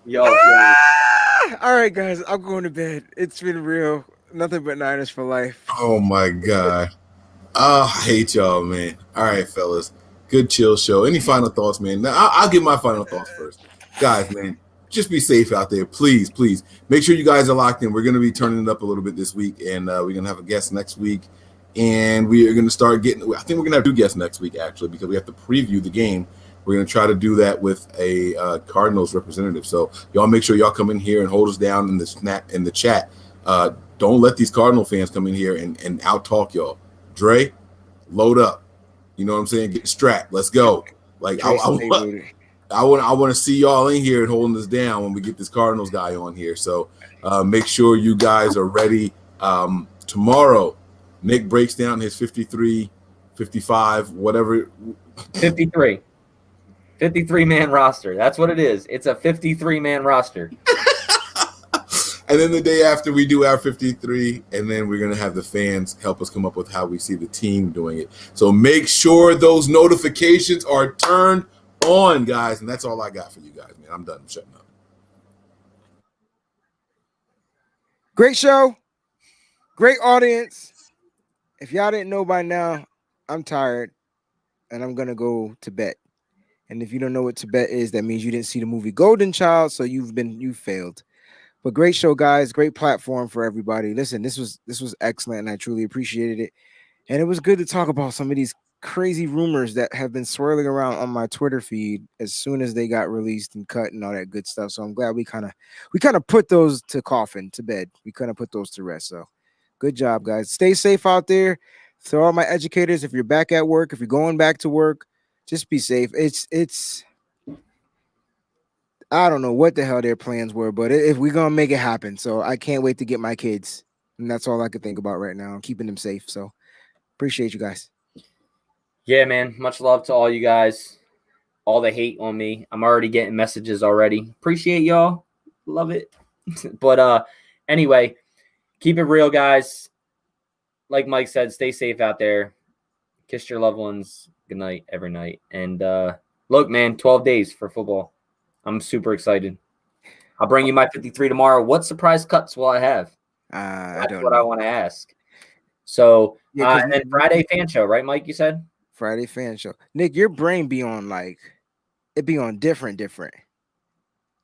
Yo. All right, guys, I'm going to bed. It's been real. Nothing but Niners for life. Oh my God. Oh, I hate y'all, man. All right, fellas. Good chill show. Any final thoughts, man? Now, I'll give my final thoughts first. Guys, man, just be safe out there. Please, please. Make sure you guys are locked in. We're going to be turning it up a little bit this week, and we're going to have a guest next week. And we are going to start getting – I think we're going to have 2 guests next week, actually, because we have to preview the game. We're going to try to do that with a Cardinals representative. So y'all make sure y'all come in here and hold us down in the chat. Don't let these Cardinal fans come in here and out-talk y'all. Dre, load up. You know what I'm saying? Get strapped. Let's go. Like I want to see y'all in here and holding us down when we get this Cardinals guy on here. So make sure you guys are ready. Tomorrow, Nick breaks down his 53, 55, whatever. 53. 53-man roster. That's what it is. It's a 53-man roster. And then the day after we do our 53, and then we're going to have the fans help us come up with how we see the team doing it. So make sure those notifications are turned on, guys. And that's all I got for you guys, man. I'm done. I'm shutting up. Great show. Great audience. If y'all didn't know by now, I'm tired and I'm going to go to bed. And if you don't know what Tibet is, that means you didn't see the movie Golden Child, so you failed. But great show, guys. Great platform for everybody. Listen, this was excellent, and I truly appreciated it. And it was good to talk about some of these crazy rumors that have been swirling around on my Twitter feed as soon as they got released and cut and all that good stuff. So I'm glad we kind of put those to bed. We kind of put those to rest. So good job, guys. Stay safe out there. To all my educators, if you're back at work, if you're going back to work, just be safe. It's I don't know what the hell their plans were, but if we're gonna make it happen, so I can't wait to get my kids, and that's all I can think about right now. I'm keeping them safe. So appreciate you guys. Yeah, man. Much love to all you guys. All the hate on me. I'm already getting messages already. Appreciate y'all. Love it. But anyway, keep it real, guys. Like Mike said, stay safe out there. Kiss your loved ones goodnight every night. And look, man, 12 days for football. I'm super excited. I'll bring you my 53 tomorrow. What surprise cuts will I have? That's what I want to ask. So, and then Friday fan show, right, Mike, you said? Friday fan show. Nick, your brain be on it be on different.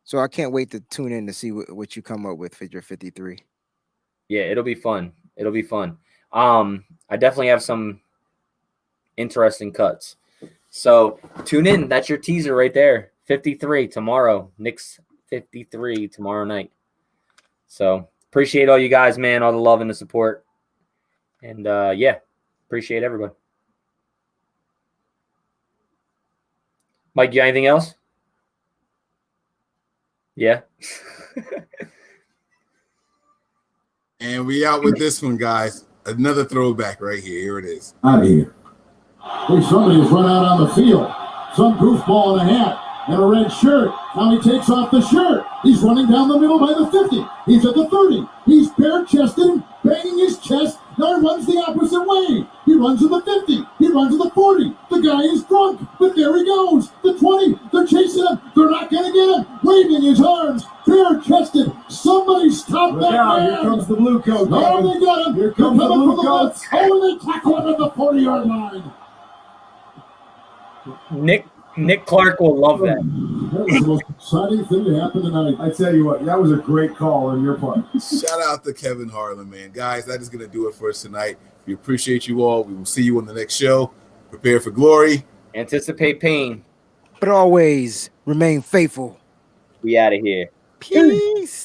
So I can't wait to tune in to see what you come up with for your 53. Yeah, it'll be fun. I definitely have some interesting cuts. So tune in. That's your teaser right there. 53 tomorrow. Nick's 53 tomorrow night. So appreciate all you guys, man. All the love and the support. And yeah, appreciate everybody. Mike, you got anything else? Yeah. And we out with this one, guys. Another throwback right here. Here it is. Out of here. Hey, somebody has run out on the field. Some goofball in a hat and a red shirt. Now he takes off the shirt. He's running down the middle by the 50. He's at the 30. He's bare-chested, banging his chest. Now he runs the opposite way. He runs to the 50. He runs to the 40. The guy is drunk, but there he goes. The 20. They're chasing him. They're not going to get him. Waving his arms. Bare-chested. Somebody stop that man. Here comes the blue coat. Oh, they got him. Here comes the blue coat. Oh, they tackle him at the 40-yard line. Nick Clark will love that. That was the most exciting thing to happen tonight. I tell you what, that was a great call on your part. Shout out to Kevin Harlan, man. Guys, that is going to do it for us tonight. We appreciate you all. We will see you on the next show. Prepare for glory. Anticipate pain. But always remain faithful. We out of here. Peace.